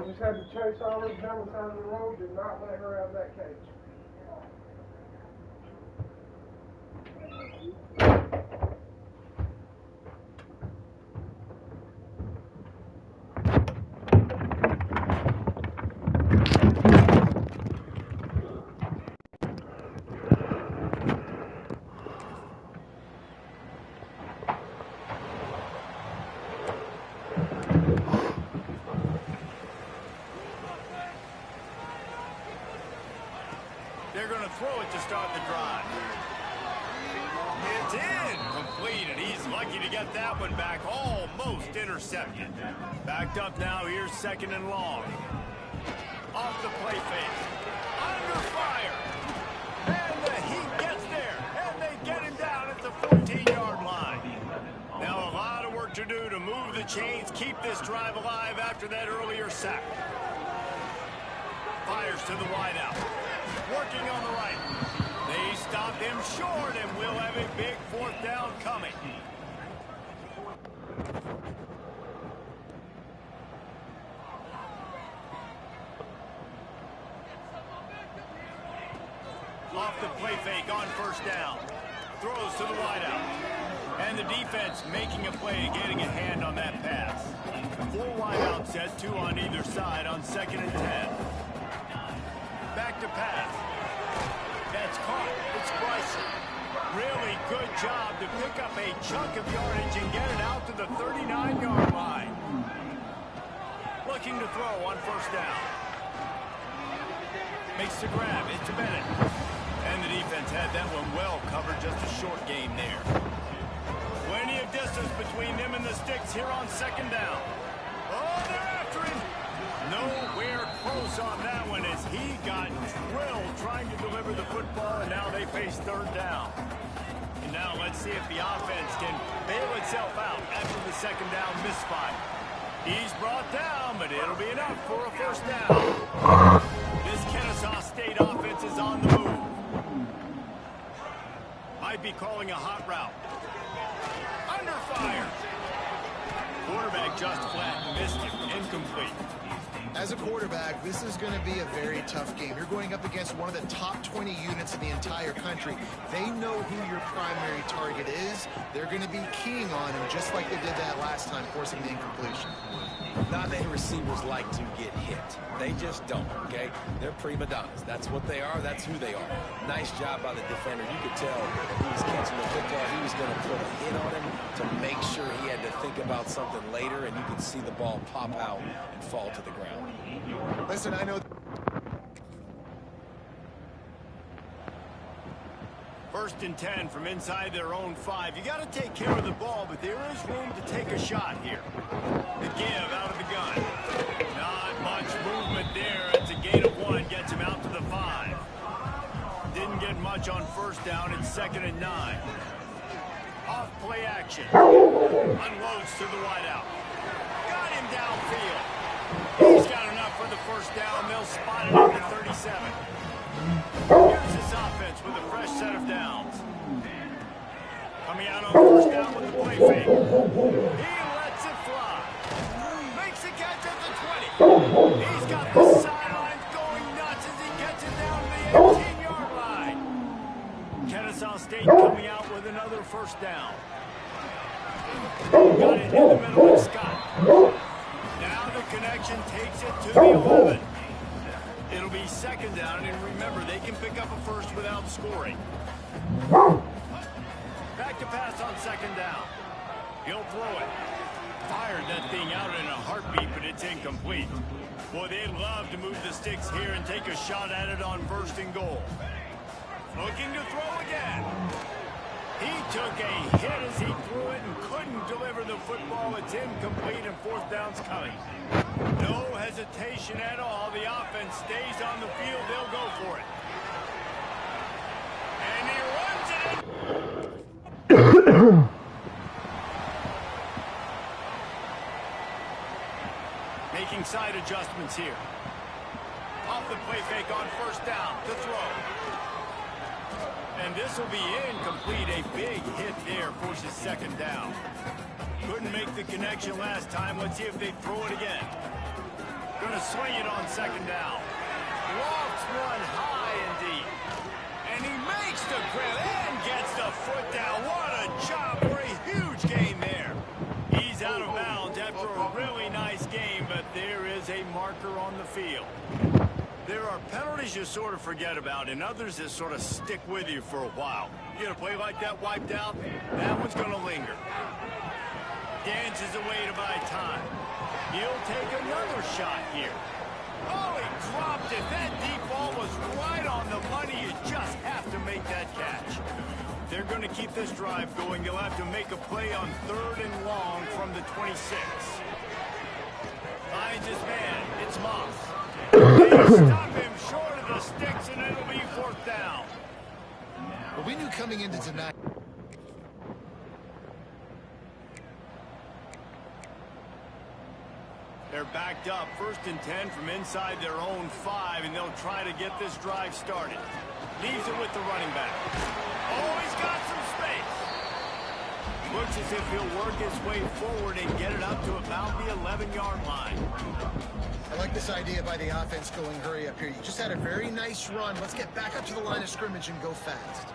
just had to chase Olive down the side of the road, did not let her out of that cage. They're going to throw it to start the drive. It's incomplete, and he's lucky to get that one back. Almost intercepted. Backed up now. Here's 2nd and long. Off the play fake. Under fire. And the Heat gets there. And they get him down at the 14-yard line. Now a lot of work to do to move the chains, keep this drive alive after that earlier sack. Fires to the wideout. Working on the right. They stopped him short, and we'll have a big 4th down coming. Off the play fake on 1st down. Throws to the wideout. And the defense making a play, getting a hand on that pass. 4 wideout set, 2 on either side on 2nd and 10. Back to pass. That's caught. It's Bryson. Really good job to pick up a chunk of yardage and get it out to the 39-yard line. Looking to throw on 1st down. Makes the grab. It's to Bennett. And the defense had that one well covered. Just a short gain there. Plenty of distance between them and the sticks here on 2nd down. Oh, they're after him. Nowhere close on that one as he got drilled trying to deliver the football, and now they face 3rd down. And now let's see if the offense can bail itself out after the 2nd down misfire. He's brought down, but it'll be enough for a 1st down. This Kennesaw State offense is on the move. Might be calling a hot route. Under fire. Quarterback just flat, missed him, incomplete. As a quarterback, this is going to be a very tough game. You're going up against one of the top 20 units in the entire country. They know who your primary target is. They're going to be keying on him, just like they did that last time, forcing the incompletion. Not many receivers like to get hit. They just don't, okay? They're prima donnas. That's what they are. That's who they are. Nice job by the defender. You could tell he was catching the football. He was going to put a hit on him to make sure he had to think about something later, and you could see the ball pop out and fall to the ground. Listen, I know... 1st and 10 from inside their own 5. You got to take care of the ball, but there is room to take a shot here. The give out of the gun. Not much movement there. It's a gain of 1. Gets him out to the 5. Didn't get much on 1st down. It's 2nd and 9. Off play action. Unloads to the wideout. Got him downfield. He's got enough for the 1st down. They'll spot it at the 37. Here's this offense with a fresh set of downs. Coming out on 1st down with the play fake. He lets it fly. Makes the catch at the 20. He's got the sidelines going nuts as he gets it down to the 18-yard line. Kennesaw State coming out with another 1st down. Got it in the middle of Scott. Now the connection takes it to the 11. It'll be 2nd down, and remember, they can pick up a 1st without scoring. Back to pass on 2nd down. He'll throw it. Fired that thing out in a heartbeat, but it's incomplete. Boy, they'd love to move the sticks here and take a shot at it on 1st and goal. Looking to throw again. He took a hit as he threw it and couldn't deliver the football. It's incomplete, and 4th down's coming. No hesitation at all. The offense stays on the field. They'll go for it. And he runs it. Making side adjustments here. Off the play fake on 1st down to throw. And this will be incomplete. A big hit there forces 2nd down. Couldn't make the connection last time. Let's see if they throw it again. Going going to swing it on second down. Lofts one high and deep. And he makes the grab and gets the foot down. What a job for a huge gain there. He's out of bounds after a really nice game, but there is a marker on the field. There are penalties you sort of forget about and others that sort of stick with you for a while. You get a play like that wiped out, that one's going to linger. Dances away to buy time. He'll take another shot here. Oh, he dropped it. That deep ball was right on the money. You just have to make that catch. They're going to keep this drive going. They'll have to make a play on 3rd and long from the 26. Finds his man. It's Moss. They stop him short of the sticks, and it'll be 4th down. Well, we knew coming into tonight. They're backed up, 1st and 10 from inside their own 5, and they'll try to get this drive started. Leaves it with the running back. Oh, he's got some space. Looks as if he'll work his way forward and get it up to about the 11-yard line. I like this idea by the offense going hurry up here. You just had a very nice run. Let's get back up to the line of scrimmage and go fast.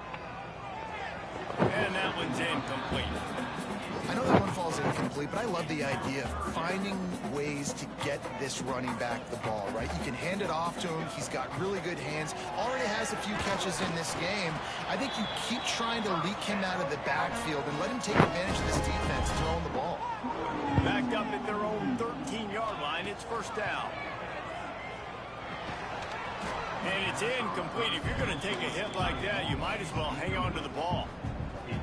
And that one's incomplete. I know that one falls incomplete, but I love the idea of finding ways to get this running back the ball, right? You can hand it off to him. He's got really good hands. Already has a few catches in this game. I think you keep trying to leak him out of the backfield and let him take advantage of this defense throwing the ball. Backed up at their own 13-yard line. It's 1st down. And it's incomplete. If you're going to take a hit like that, you might as well hang on to the ball.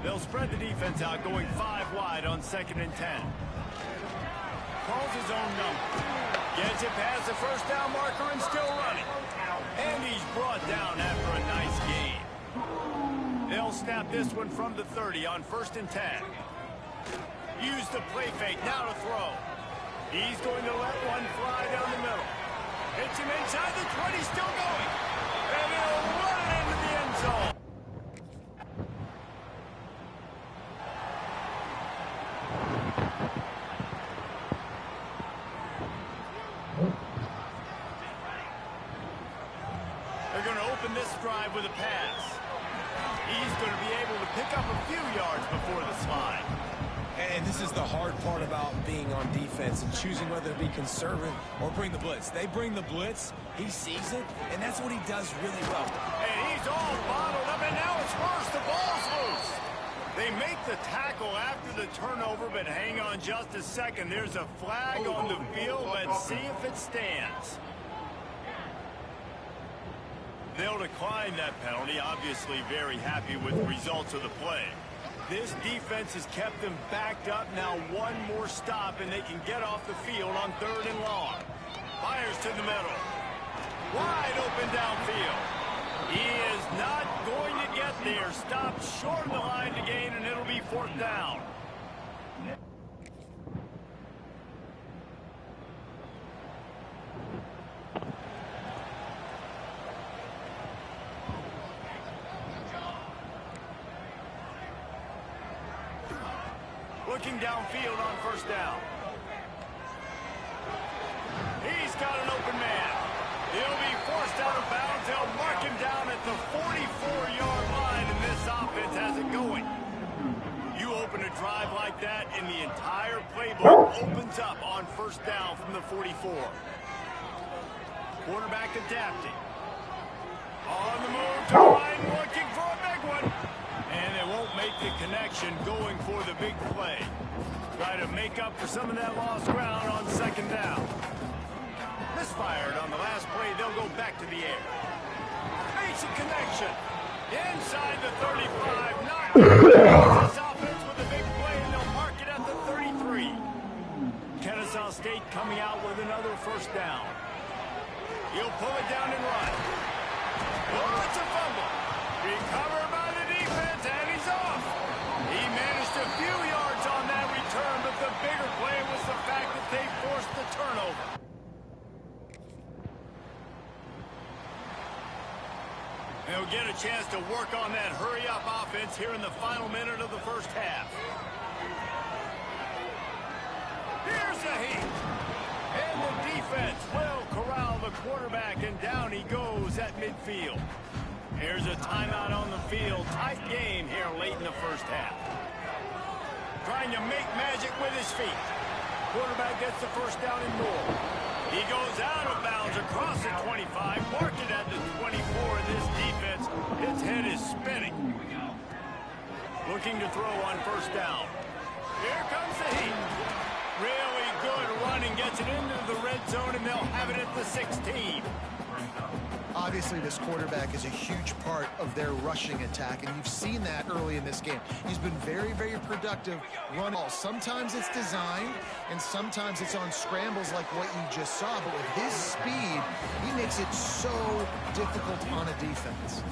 They'll spread the defense out, going 5 wide on 2nd and 10. Calls his own number. Gets it past the 1st down marker and still running. And he's brought down after a nice gain. They'll snap this one from the 30 on 1st and 10. Use the play fake, now to throw. He's going to let one fly down the middle. Hits him inside the 20, still going. And he'll run it into the end zone. They're going to open this drive with a pass. He's going to be able to pick up a few yards before the slide. And this is the hard part about being on defense and choosing whether to be conservative or bring the blitz. They bring the blitz, he sees it, and that's what he does really well. And he's all bottled up, and now it's worse. The ball's loose. They make the tackle after the turnover, but hang on just a second. There's a flag on the field. Let's see if it stands. They'll decline that penalty, obviously very happy with the results of the play. This defense has kept them backed up. Now one more stop, and they can get off the field on 3rd and long. Fires to the middle. Wide open downfield. He is not going to get there. Stopped short of the line to gain, and it'll be 4th down. Looking downfield on 1st down. He's got an open man. He'll be forced out of bounds. They'll mark him down at the 44-yard line, and this offense has it going. You open a drive like that, and the entire playbook opens up on 1st down from the 44. Quarterback adapting. On the move to line, looking for a big one. And they won't make the connection, going for the big play. Try to make up for some of that lost ground on 2nd down. Misfired on the last play. They'll go back to the air. Makes a connection. Inside the 35. Not this offense with a big play, and they'll mark it at the 33. Kennesaw State coming out with another 1st down. He'll pull it down and run. Oh, it's a fumble. Recovered by the defense, and he's off. He managed a few yards on that return, but the bigger play was the fact that they forced the turnover. They'll get a chance to work on that hurry-up offense here in the final minute of the 1st half. Here's a heat. And the defense will corral the quarterback, and down he goes at midfield. Here's a timeout on the field. Tight game here late in the first half. Trying to make magic with his feet. Quarterback gets the first down and more. He goes out of bounds across the 25, marked it at the 24, and this defense, its head is spinning. Looking to throw on first down. Here comes the heat. Really good running, gets it into the red zone, and they'll have it at the 16. Obviously, this quarterback is a huge part of their rushing attack, and you've seen that early in this game. He's been very, very productive run ball. Sometimes it's designed, and sometimes it's on scrambles like what you just saw. But with his speed, he makes it so difficult on a defense.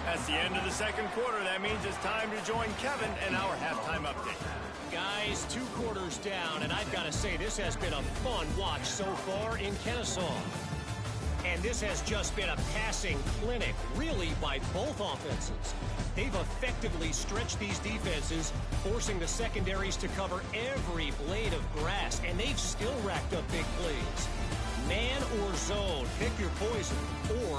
That's the end of the second quarter. That means it's time to join Kevin in our halftime update. Guys, 2 quarters down, and I've got to say, this has been a fun watch so far in Kennesaw. And this has just been a passing clinic, really, by both offenses. They've effectively stretched these defenses, forcing the secondaries to cover every blade of grass, and they've still racked up big plays. Man or zone, pick your poison, or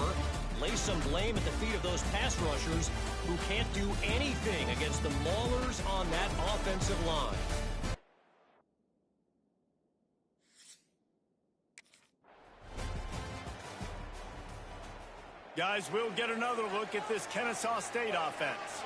lay some blame at the feet of those pass rushers who can't do anything against the maulers on that offensive line. Guys, we'll get another look at this Kennesaw State offense.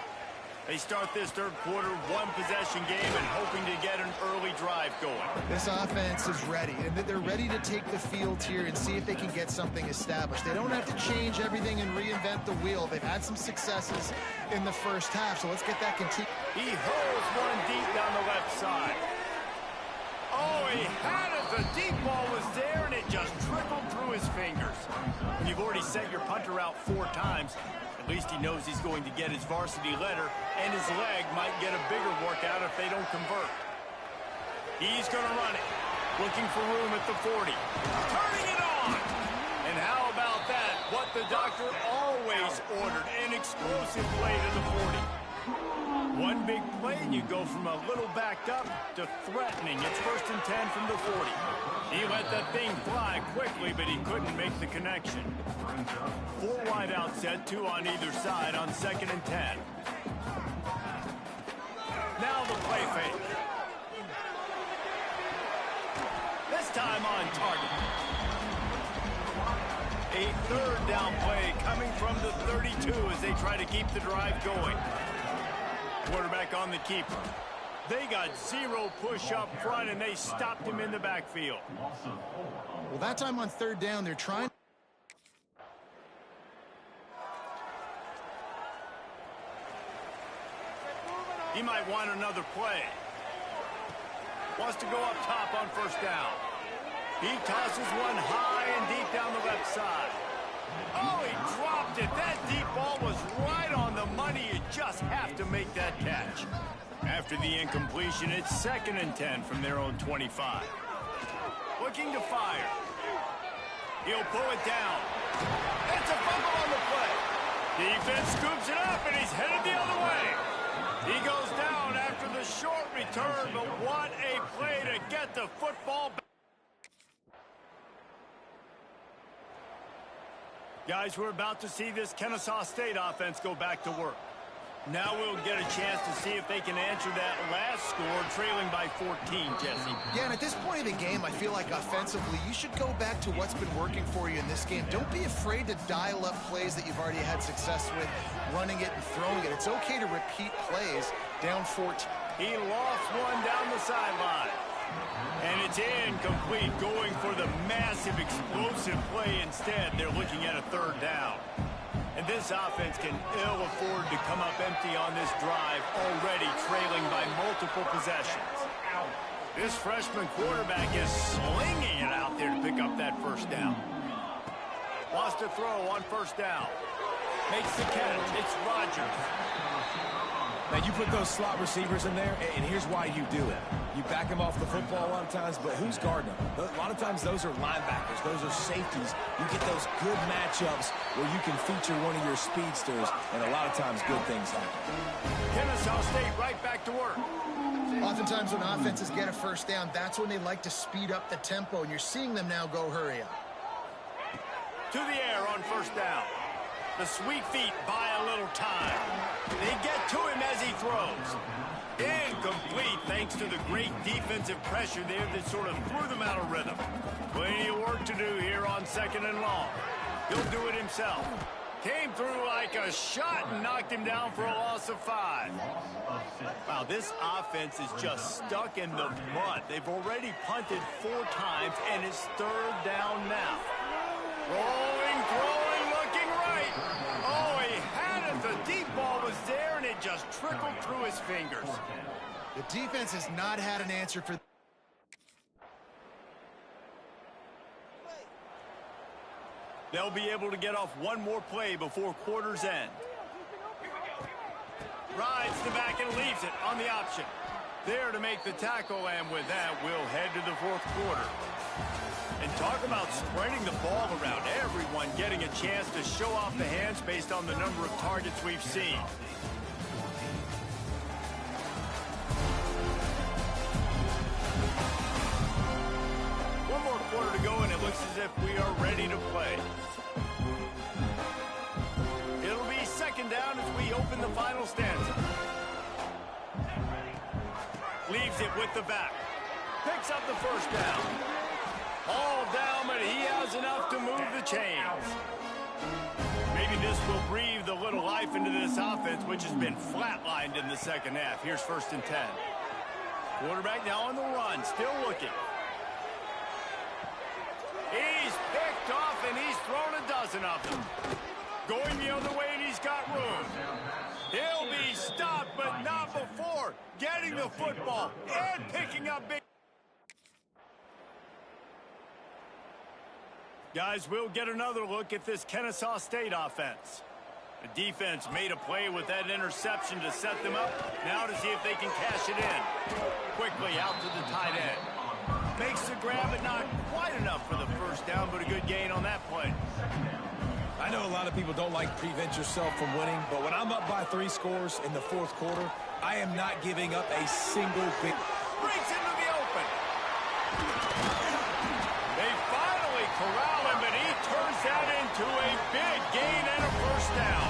They start this third quarter, one-possession game, and hoping to get an early drive going. This offense is ready, and they're ready to take the field here and see if they can get something established. They don't have to change everything and reinvent the wheel. They've had some successes in the first half, so let's get that continued. He hurls one deep down the left side. Oh, he had it. The deep ball was there, and it just trickled through his fingers. When you've already sent your punter out 4 times, at least he knows he's going to get his varsity letter, and his leg might get a bigger workout if they don't convert. He's going to run it. Looking for room at the 40. Turning it on! And how about that? What the doctor always ordered, an explosive play to the 40. One big play, and you go from a little backed up to threatening. It's 1st and 10 from the 40. He let that thing fly quickly, but he couldn't make the connection. 4 wide out set, 2 on either side on 2nd and 10. Now the play fake. This time on target. A 3rd down play coming from the 32 as they try to keep the drive going. Quarterback on the keeper. They got 0 push up front, and they stopped him in the backfield. Well, that time on 3rd down, they're trying. He might want another play. Wants to go up top on 1st down. He tosses one high and deep down the left side. Oh, he dropped it. That deep ball was right on the money. You just have to make that catch. After the incompletion, it's 2nd and 10 from their own 25. Looking to fire. He'll pull it down. It's a fumble on the play. Defense scoops it up, and he's headed the other way. He goes down after the short return, but what a play to get the football back. Guys, we're about to see this Kennesaw State offense go back to work. Now we'll get a chance to see if they can answer that last score, trailing by 14, Jesse. Yeah, and at this point of the game, I feel like offensively, you should go back to what's been working for you in this game. Don't be afraid to dial up plays that you've already had success with, running it and throwing it. It's okay to repeat plays down 14. He lost one down the sideline. And it's incomplete, going for the massive explosive play instead. They're looking at a 3rd down. And this offense can ill afford to come up empty on this drive, already trailing by multiple possessions. This freshman quarterback is slinging it out there to pick up that 1st down. Wants to throw on 1st down. Makes the catch. It's Rogers. Now, you put those slot receivers in there, and here's why you do it. You back them off the football a lot of times, but who's guarding them? A lot of times those are linebackers. Those are safeties. You get those good matchups where you can feature one of your speedsters, and a lot of times good things happen. Kennesaw State right back to work. Oftentimes when offenses get a first down, that's when they like to speed up the tempo, and you're seeing them now go hurry up. To the air on first down. The sweet feet buy a little time. They get to him as he throws. Incomplete thanks to the great defensive pressure there that sort of threw them out of rhythm. Plenty of work to do here on 2nd and long. He'll do it himself. Came through like a shot and knocked him down for a loss of 5. Wow, this offense is just stuck in the mud. They've already punted 4 times, and it's 3rd down now. Rolling, throwing, looking right. Oh, he had it. The deep ball was there, and it just trickled through his fingers. The defense has not had an answer for... They'll be able to get off one more play before quarter's end. Rides the back and leaves it on the option. There to make the tackle, and with that, we'll head to the 4th quarter. And talk about spreading the ball around. Everyone getting a chance to show off the hands based on the number of targets we've seen. One more quarter to go, and it looks as if we are ready to play. It'll be 2nd down as we open the final stanza. Leaves it with the back. Picks up the first down. All down, but he has enough to move the chains. Maybe this will breathe a little life into this offense, which has been flatlined in the 2nd half. Here's 1st and 10. Quarterback now on the run, still looking. He's picked off, and he's thrown a dozen of them. Going the other way, and he's got room. He'll be stopped, but not before getting the football and picking up big. Guys, we'll get another look at this Kennesaw State offense. The defense made a play with that interception to set them up. Now to see if they can cash it in. Quickly out to the tight end. Makes the grab, but not quite enough for the first down, but a good gain on that play. I know a lot of people don't like to prevent yourself from winning, but when I'm up by 3 scores in the 4th quarter, I am not giving up a single big... Breaks into the open. They finally corral him, but he turns that into a big gain and a first down.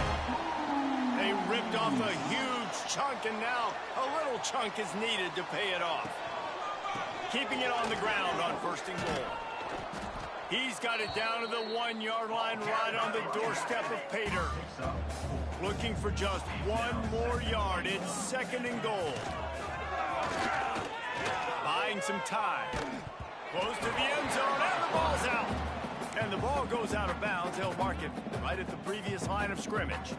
They ripped off a huge chunk, and now a little chunk is needed to pay it off. Keeping it on the ground on 1st and goal. He's got it down to the 1-yard line right on the doorstep of Pater. Looking for just 1 more yard. It's 2nd and goal. Buying some time. Close to the end zone, and the ball's out. And the ball goes out of bounds. They'll mark it right at the previous line of scrimmage.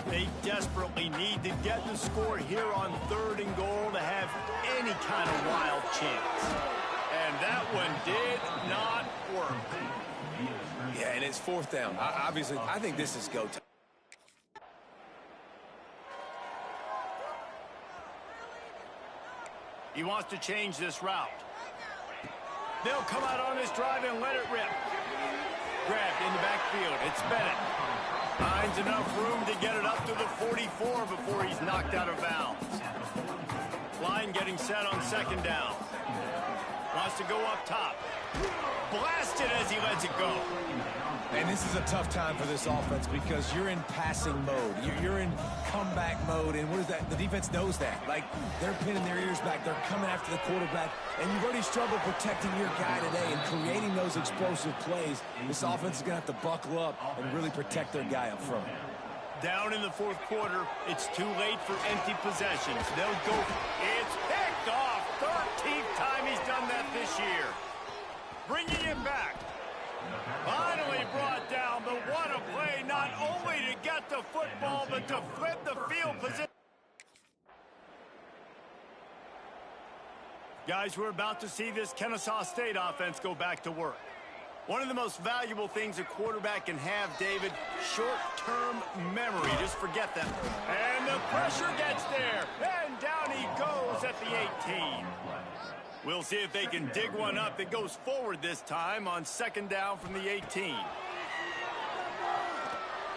They desperately need to get the score here on 3rd and goal to have any kind of wild chance. And that one did not work. Yeah, and it's 4th down. Obviously, I think this is go time. He wants to change this route. They'll come out on this drive and let it rip. Grabbed in the backfield. It's Bennett. Finds enough room to get it up to the 44 before he's knocked out of bounds. Line getting set on 2nd down. Wants to go up top. Blasted as he lets it go. And this is a tough time for this offense because you're in passing mode. You're in comeback mode, and what is that? The defense knows that. Like, they're pinning their ears back. They're coming after the quarterback, and you've already struggled protecting your guy today and creating those explosive plays. This offense is going to have to buckle up and really protect their guy up front. Down in the 4th quarter, it's too late for empty possessions. They'll go. It's picked off. 13th time he's done that this year. Bringing it back. Finally brought down, but what a play, not only to get the football, but to flip the field position. Guys, we're about to see this Kennesaw State offense go back to work. One of the most valuable things a quarterback can have, David, short-term memory. Just forget that. And the pressure gets there. And down he goes at the 18. We'll see if they can dig one up that goes forward this time on second down from the 18.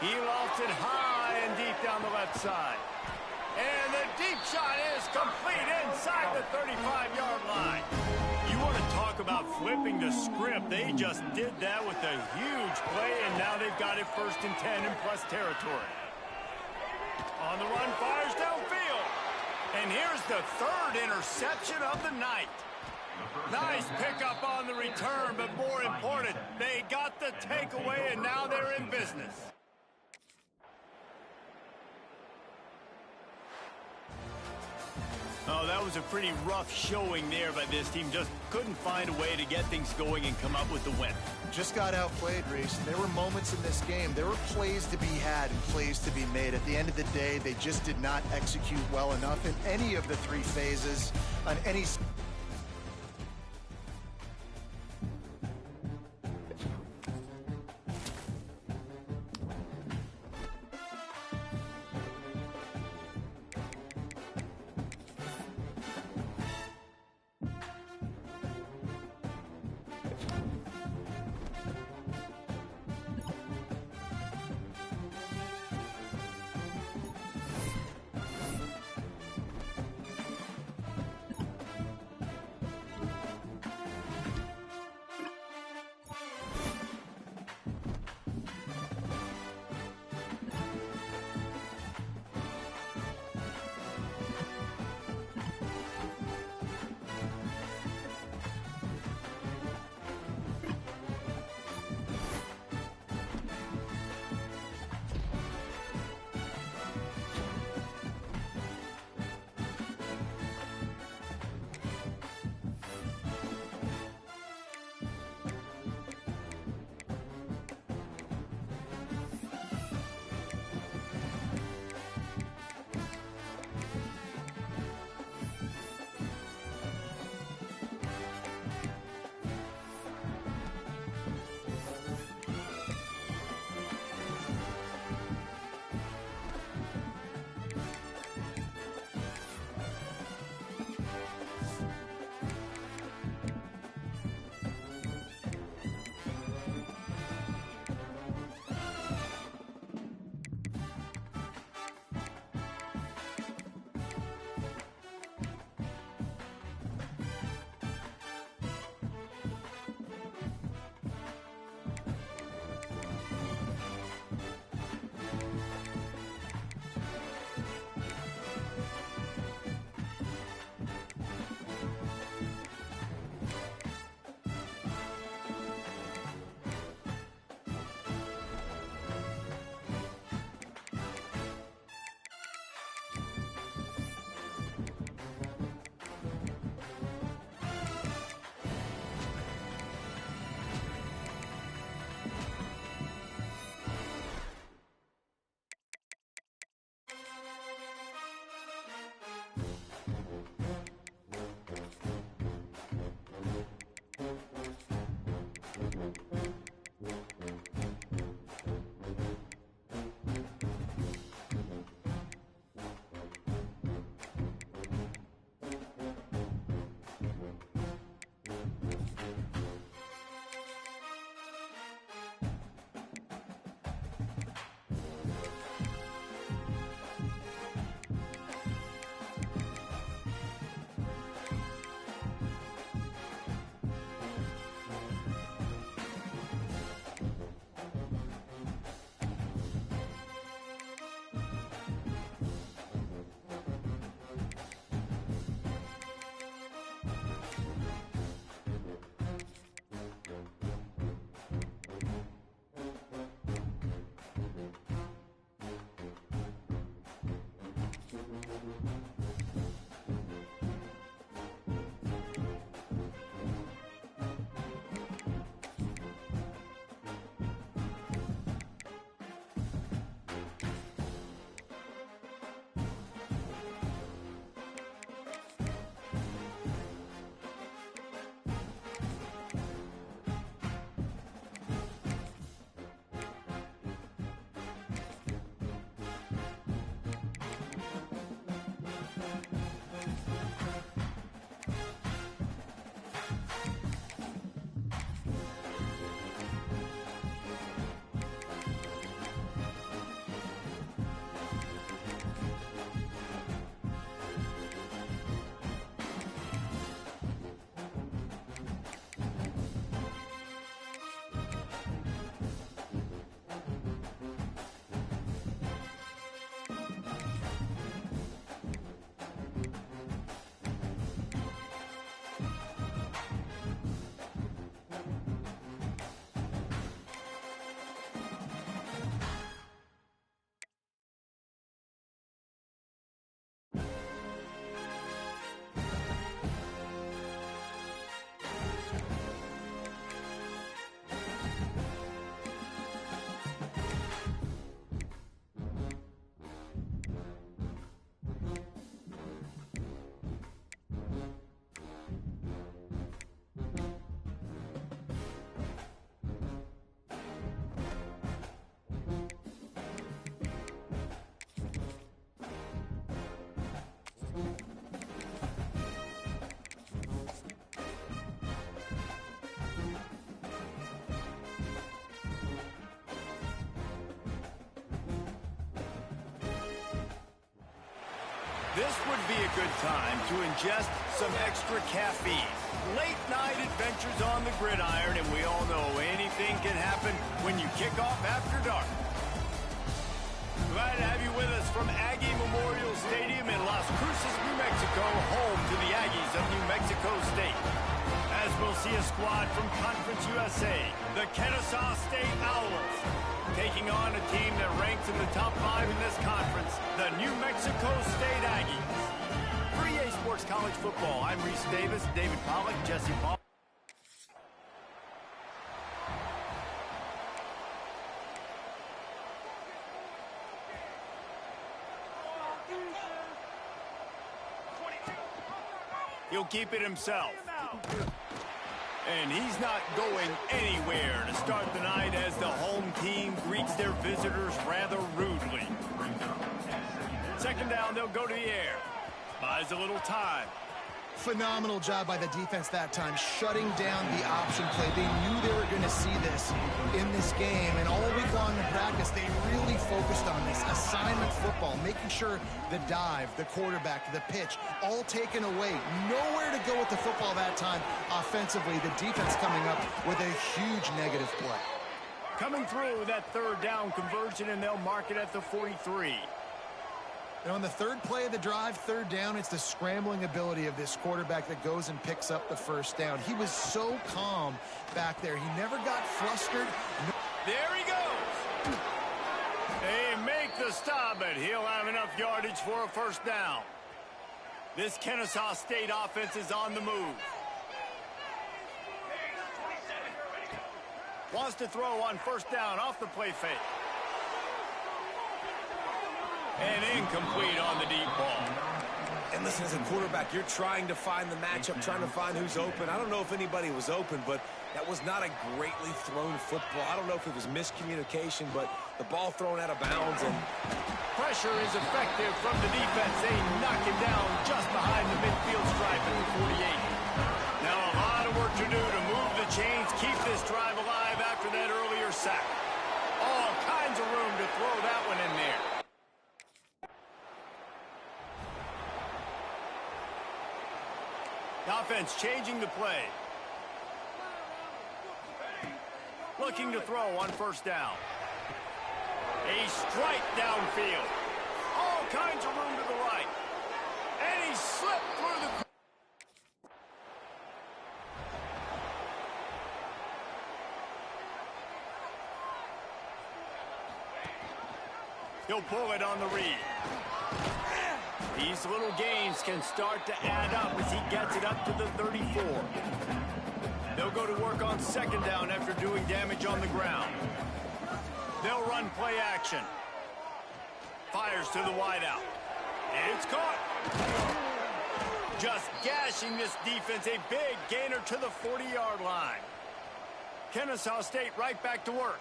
He lofts it high and deep down the left side. And the deep shot is complete inside the 35-yard line. You want to talk about flipping the script. They just did that with a huge play, and now they've got it 1st and 10 in plus territory. On the run, fires downfield. And here's the 3rd interception of the night. Nice pickup on the return, but more important, they got the takeaway, and now they're in business. Oh, that was a pretty rough showing there by this team. Just couldn't find a way to get things going and come up with the win. Just got outplayed, Reese. There were moments in this game. There were plays to be had and plays to be made. At the end of the day, they just did not execute well enough in any of the 3 phases on any... This would be a good time to ingest some extra caffeine. Late night adventures on the gridiron, and we all know anything can happen when you kick off after dark. Glad to have you with us from Aggie Memorial Stadium in Las Cruces, New Mexico, home to the Aggies of New Mexico State. As we'll see a squad from Conference USA, the Kennesaw State Owls, taking on a team that ranks in the top 5 in this conference, the New Mexico State Aggies. For EA Sports College Football, I'm Reese Davis, David Pollack, Jesse Paul. He'll keep it himself. And he's not going anywhere to start the night as the home team greets their visitors rather rudely. Second down, they'll go to the air. Buys a little time. Phenomenal job by the defense that time, shutting down the option play. They knew they were going to see this in this game, and all week long in practice, they really focused on this assignment football, making sure the dive, the quarterback, the pitch, all taken away. Nowhere to go with the football that time offensively. The defense coming up with a huge negative play. Coming through with that third down conversion, and they'll mark it at the 43. And on the third play of the drive, third down, it's the scrambling ability of this quarterback that goes and picks up the first down. He was so calm back there. He never got flustered. There he goes. They make the stop, but he'll have enough yardage for a first down. This Kennesaw State offense is on the move. Wants to throw on first down off the play fake. And incomplete on the deep ball. And listen, as a quarterback, you're trying to find the matchup, trying to find who's open. I don't know if anybody was open, but that was not a greatly thrown football. I don't know if it was miscommunication, but the ball thrown out of bounds. And pressure is effective from the defense. They knock him down just behind the midfield stripe at the 48. Now a lot of work to do to move the chains, keep this drive alive after that earlier sack. All kinds of room to throw that one in there. The offense changing the play. Looking to throw on first down. A strike downfield. All kinds of room to the right. And he slipped through the... He'll pull it on the read. These little gains can start to add up as he gets it up to the 34. They'll go to work on second down after doing damage on the ground. They'll run play action. Fires to the wideout. It's caught. Just gashing this defense. A big gainer to the 40-yard line. Kennesaw State right back to work.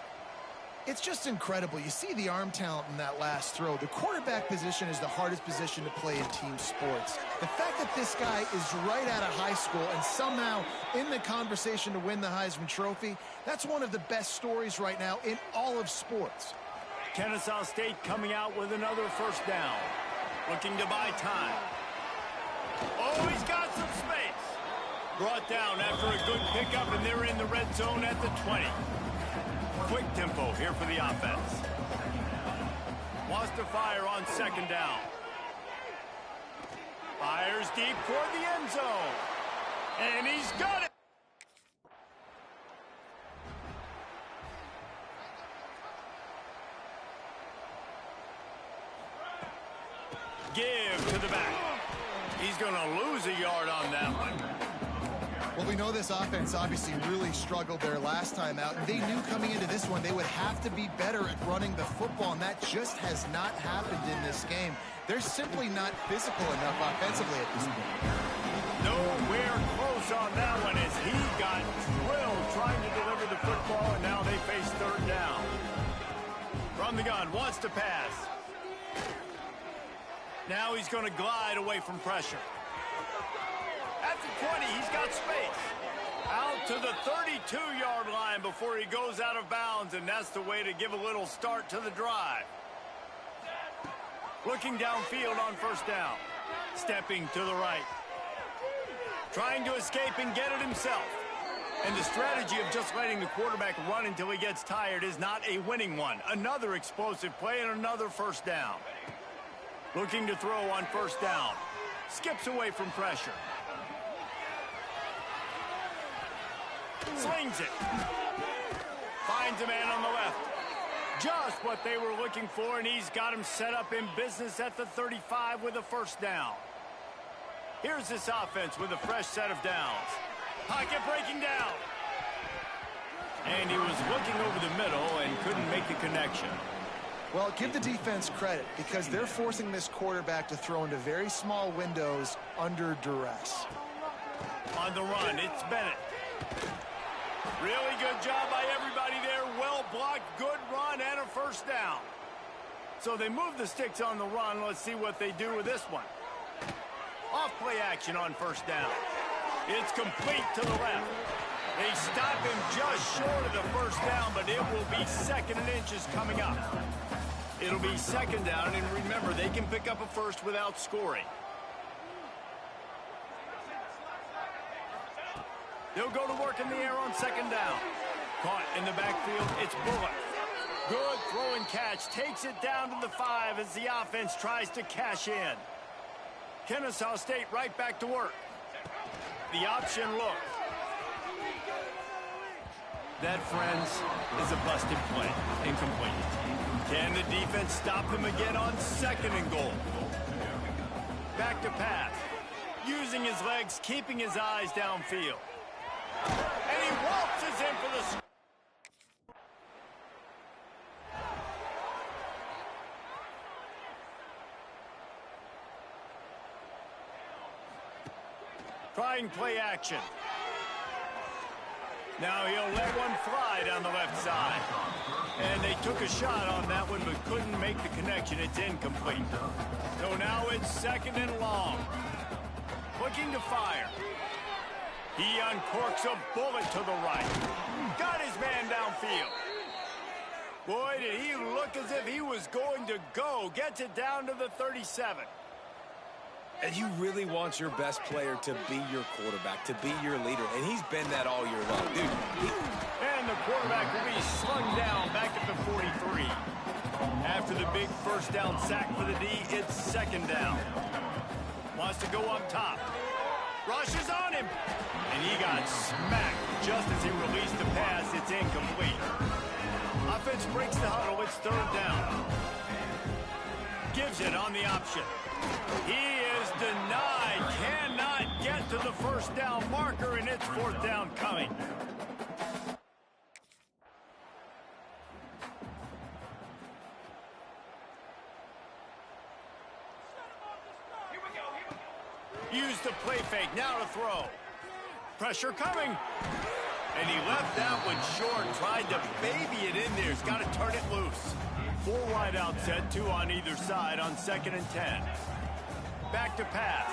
It's just incredible. You see the arm talent in that last throw. The quarterback position is the hardest position to play in team sports. The fact that this guy is right out of high school and somehow in the conversation to win the Heisman Trophy, that's one of the best stories right now in all of sports. Kennesaw State coming out with another first down. Looking to buy time. Oh, he's got some space. Brought down after a good pickup, and they're in the red zone at the 20. Quick tempo here for the offense. Wants to fire on second down. Fires deep toward the end zone. And he's got it. Give to the back. He's going to lose a yard on that one. Well, we know this offense obviously really struggled there last time out. They knew coming into this one they would have to be better at running the football, and that just has not happened in this game. They're simply not physical enough offensively at this point. Nowhere close on that one as he got drilled trying to deliver the football, and now they face third down. From the gun, wants to pass. Now he's going to glide away from pressure. At the 20, he's got space. Out to the 32-yard line before he goes out of bounds, and that's the way to give a little start to the drive. Looking downfield on first down. Stepping to the right. Trying to escape and get it himself. And the strategy of just letting the quarterback run until he gets tired is not a winning one. Another explosive play and another first down. Looking to throw on first down. Skips away from pressure. Slings it. Finds a man on the left. Just what they were looking for, and he's got him set up in business at the 35 with a first down. Here's this offense with a fresh set of downs. Pocket breaking down. And he was looking over the middle and couldn't make the connection. Well, give the defense credit because they're forcing this quarterback to throw into very small windows under duress. On the run, it's Bennett. Really good job by everybody there. Well blocked, good run, and a first down. So they move the sticks on the run. Let's see what they do with this one. Off play action on first down. It's complete to the left. They stop him just short of the first down, but it will be second and inches coming up. It'll be second down, and remember, they can pick up a first without scoring. They'll go to work in the air on second down. Caught in the backfield, it's Bullock. Good throw and catch, takes it down to the 5 as the offense tries to cash in. Kennesaw State right back to work. The option look. That, friends, is a busted play. Incomplete. Can the defense stop him again on second and goal? Back to pass. Using his legs, keeping his eyes downfield. And he waltzes in for the... Trying play action. Now he'll let one fly down the left side. And they took a shot on that one but couldn't make the connection. It's incomplete. So now it's second and long. Looking to fire. He uncorks a bullet to the right. Got his man downfield. Boy, did he look as if he was going to go. Gets it down to the 37. And you really want your best player to be your quarterback, to be your leader. And he's been that all year long. Dude, And the quarterback will be slung down back at the 43. After the big first down sack for the D, it's second down. Wants to go up top. Rushes on him. And he got smacked just as he released the pass. It's incomplete. Offense breaks the huddle. It's third down. Gives it on the option. He is denied. Cannot get to the first down marker, and it's fourth down coming. Use the play fake, now to throw. Pressure coming. And he left that one short, tried to baby it in there. He's got to turn it loose. 4 wide out set, 2 on either side on second and 10. Back to pass.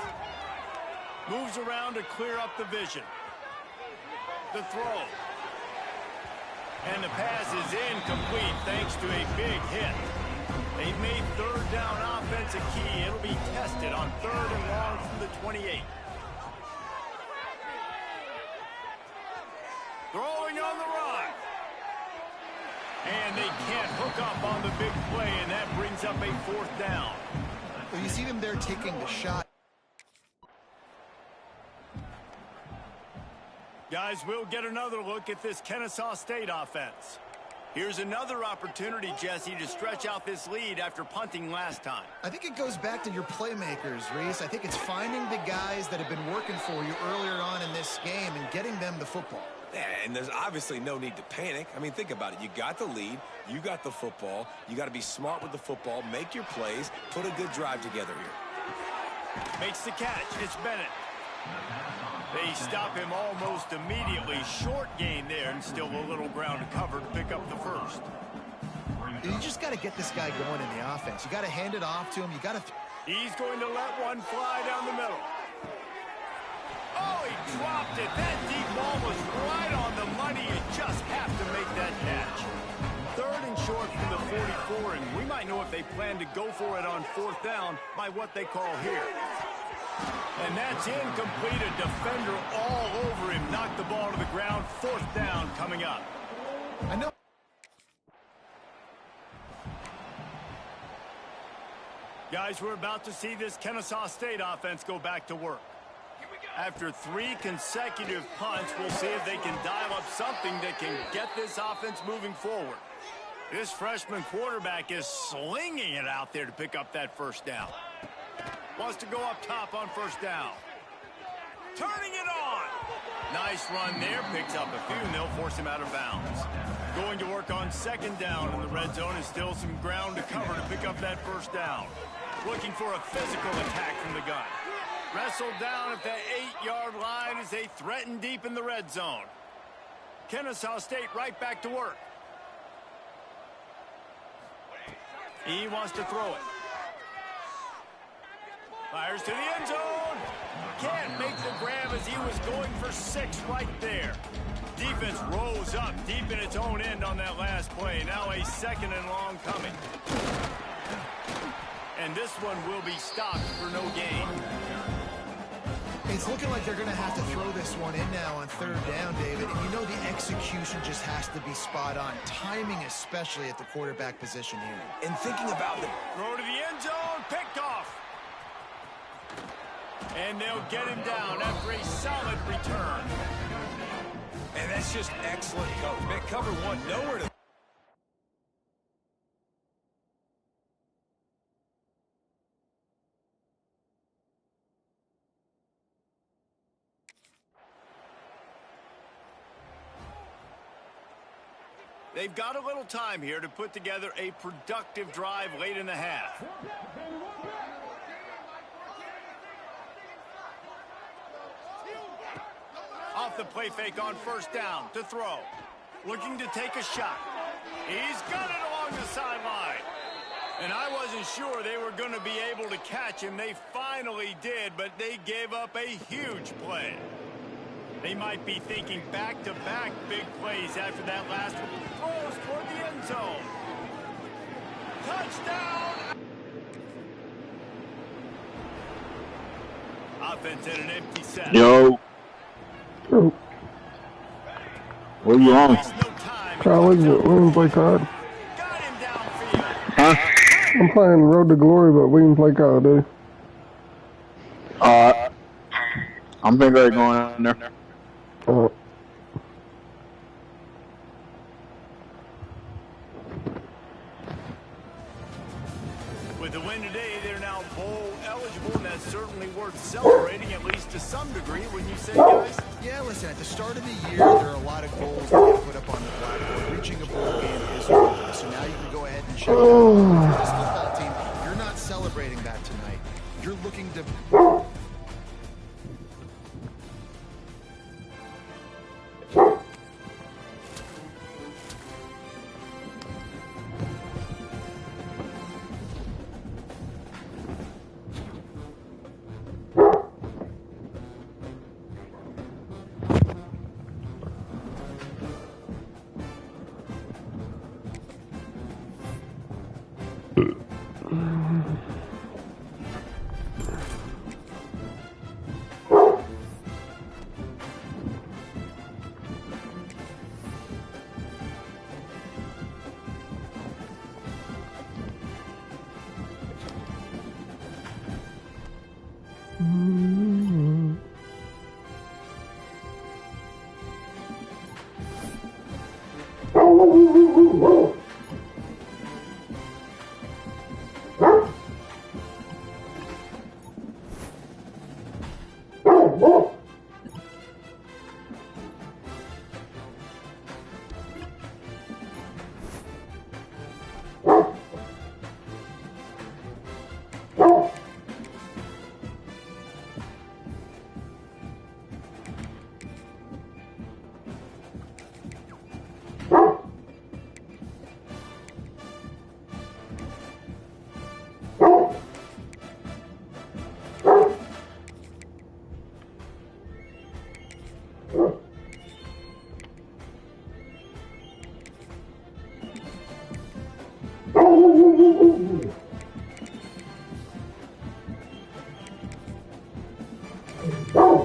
Moves around to clear up the vision. The throw. And the pass is incomplete thanks to a big hit. They've made third down offense a key. It'll be tested on third and long from the 28. Throwing on the run. And they can't hook up on the big play, and that brings up a fourth down. Well, you see them there taking the shot. Guys, we'll get another look at this Kennesaw State offense. Here's another opportunity, Jesse, to stretch out this lead after punting last time. I think it goes back to your playmakers, Reese. I think it's finding the guys that have been working for you earlier on in this game and getting them the football. yeah, and there's obviously no need to panic. I mean, think about it. You got the lead. You got the football. You got to be smart with the football. Make your plays. Put a good drive together here. Makes the catch. It's Bennett. They stop him almost immediately. Short gain there, and still a little ground to cover to pick up the first. You just got to get this guy going in the offense. You got to hand it off to him. You got to... He's going to let one fly down the middle. Oh, he dropped it. That deep ball was right on the money. You just have to make that catch. Third and short from the 44, and we might know if they plan to go for it on 4th down by what they call here. And that's incomplete. A defender all over him. Knocked the ball to the ground. 4th down coming up. I know. Guys, we're about to see this Kennesaw State offense go back to work. After 3 consecutive punts, we'll see if they can dial up something that can get this offense moving forward. This freshman quarterback is slinging it out there to pick up that 1st down. Wants to go up top on 1st down. Turning it on. Nice run there. Picks up a few, and they'll force him out of bounds. Going to work on 2nd down in the red zone, and still some ground to cover to pick up that 1st down. Looking for a physical attack from the gun. Wrestled down at the 8-yard line as they threaten deep in the red zone. Kennesaw State right back to work. He wants to throw it. Fires to the end zone. Can't make the grab as he was going for 6 right there. Defense rose up deep in its own end on that last play. Now a 2nd and long coming. And this one will be stopped for no gain. It's looking like they're going to have to throw this one in now on 3rd down, David. And you know the execution just has to be spot on. Timing especially at the quarterback position here. And thinking about the Throw to the end zone. Picked off. And they'll get him down after a solid return. And that's just excellent coverage. Man, cover 1, nowhere to... They've got a little time here to put together a productive drive late in the half. Off the play fake on 1st down to throw. Looking to take a shot. He's got it along the sideline. And I wasn't sure they were going to be able to catch him. They finally did, but they gave up a huge play. They might be thinking back-to-back big plays after that last one. Throws toward the end zone. Touchdown! Offense at an empty set. Yo. What are you on? College, we can play COD. Got him downfield. Huh? I'm playing Road to Glory, but we can play Call of Duty. I'm thinking of going in there. With the win today, they're now bowl eligible, and that's certainly worth celebrating, at least to some degree, when you say, guys. Yeah, listen, at the start of the year, there are a lot of goals that get put up on the blackboard. Reaching a bowl game is one of them. So now you can go ahead and check it out. This football team, you're not celebrating that tonight. You're looking to...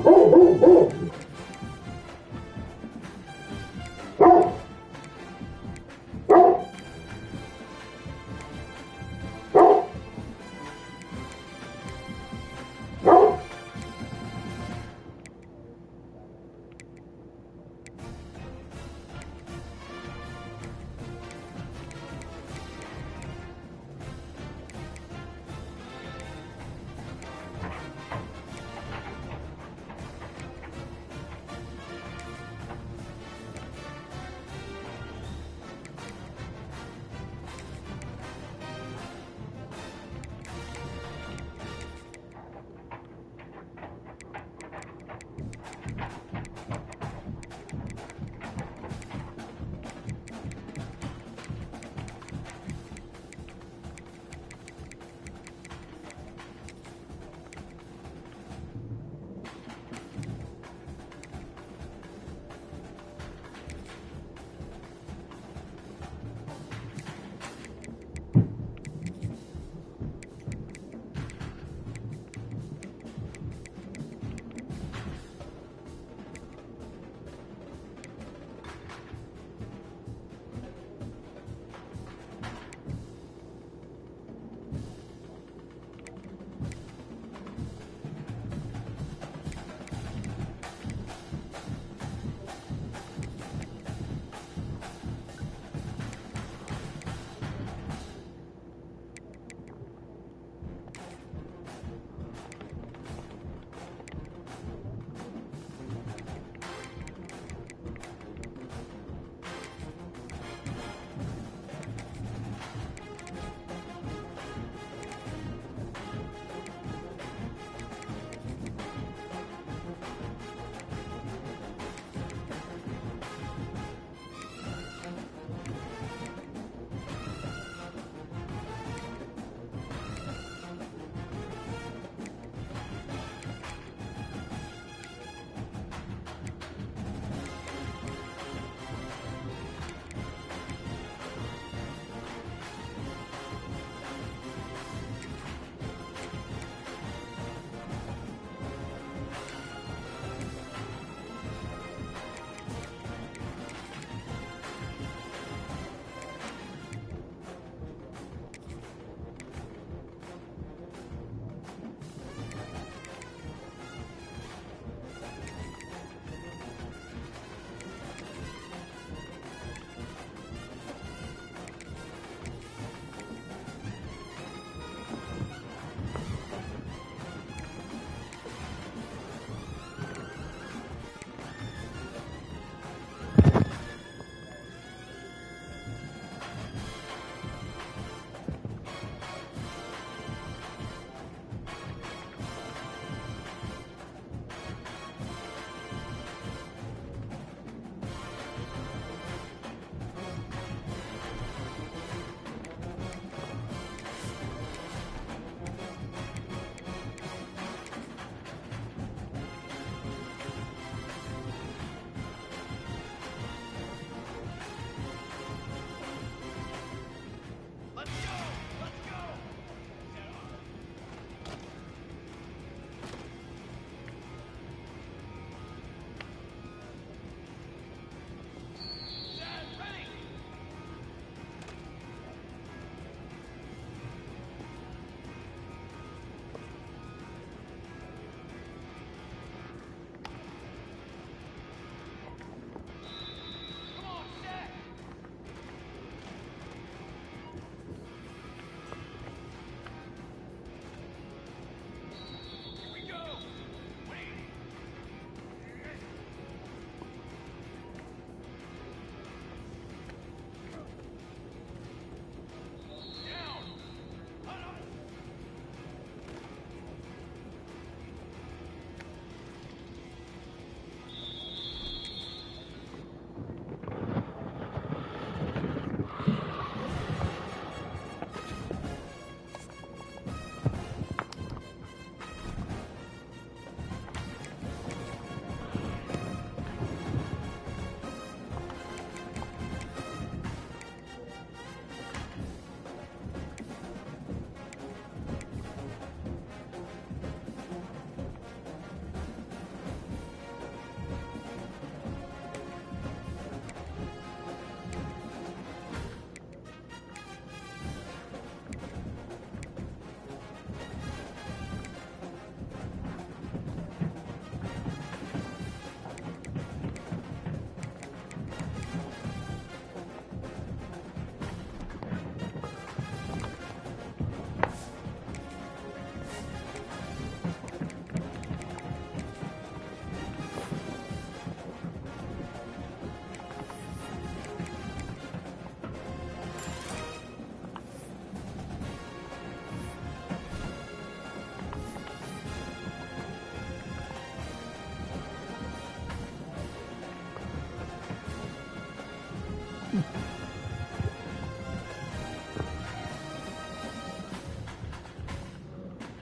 Oh,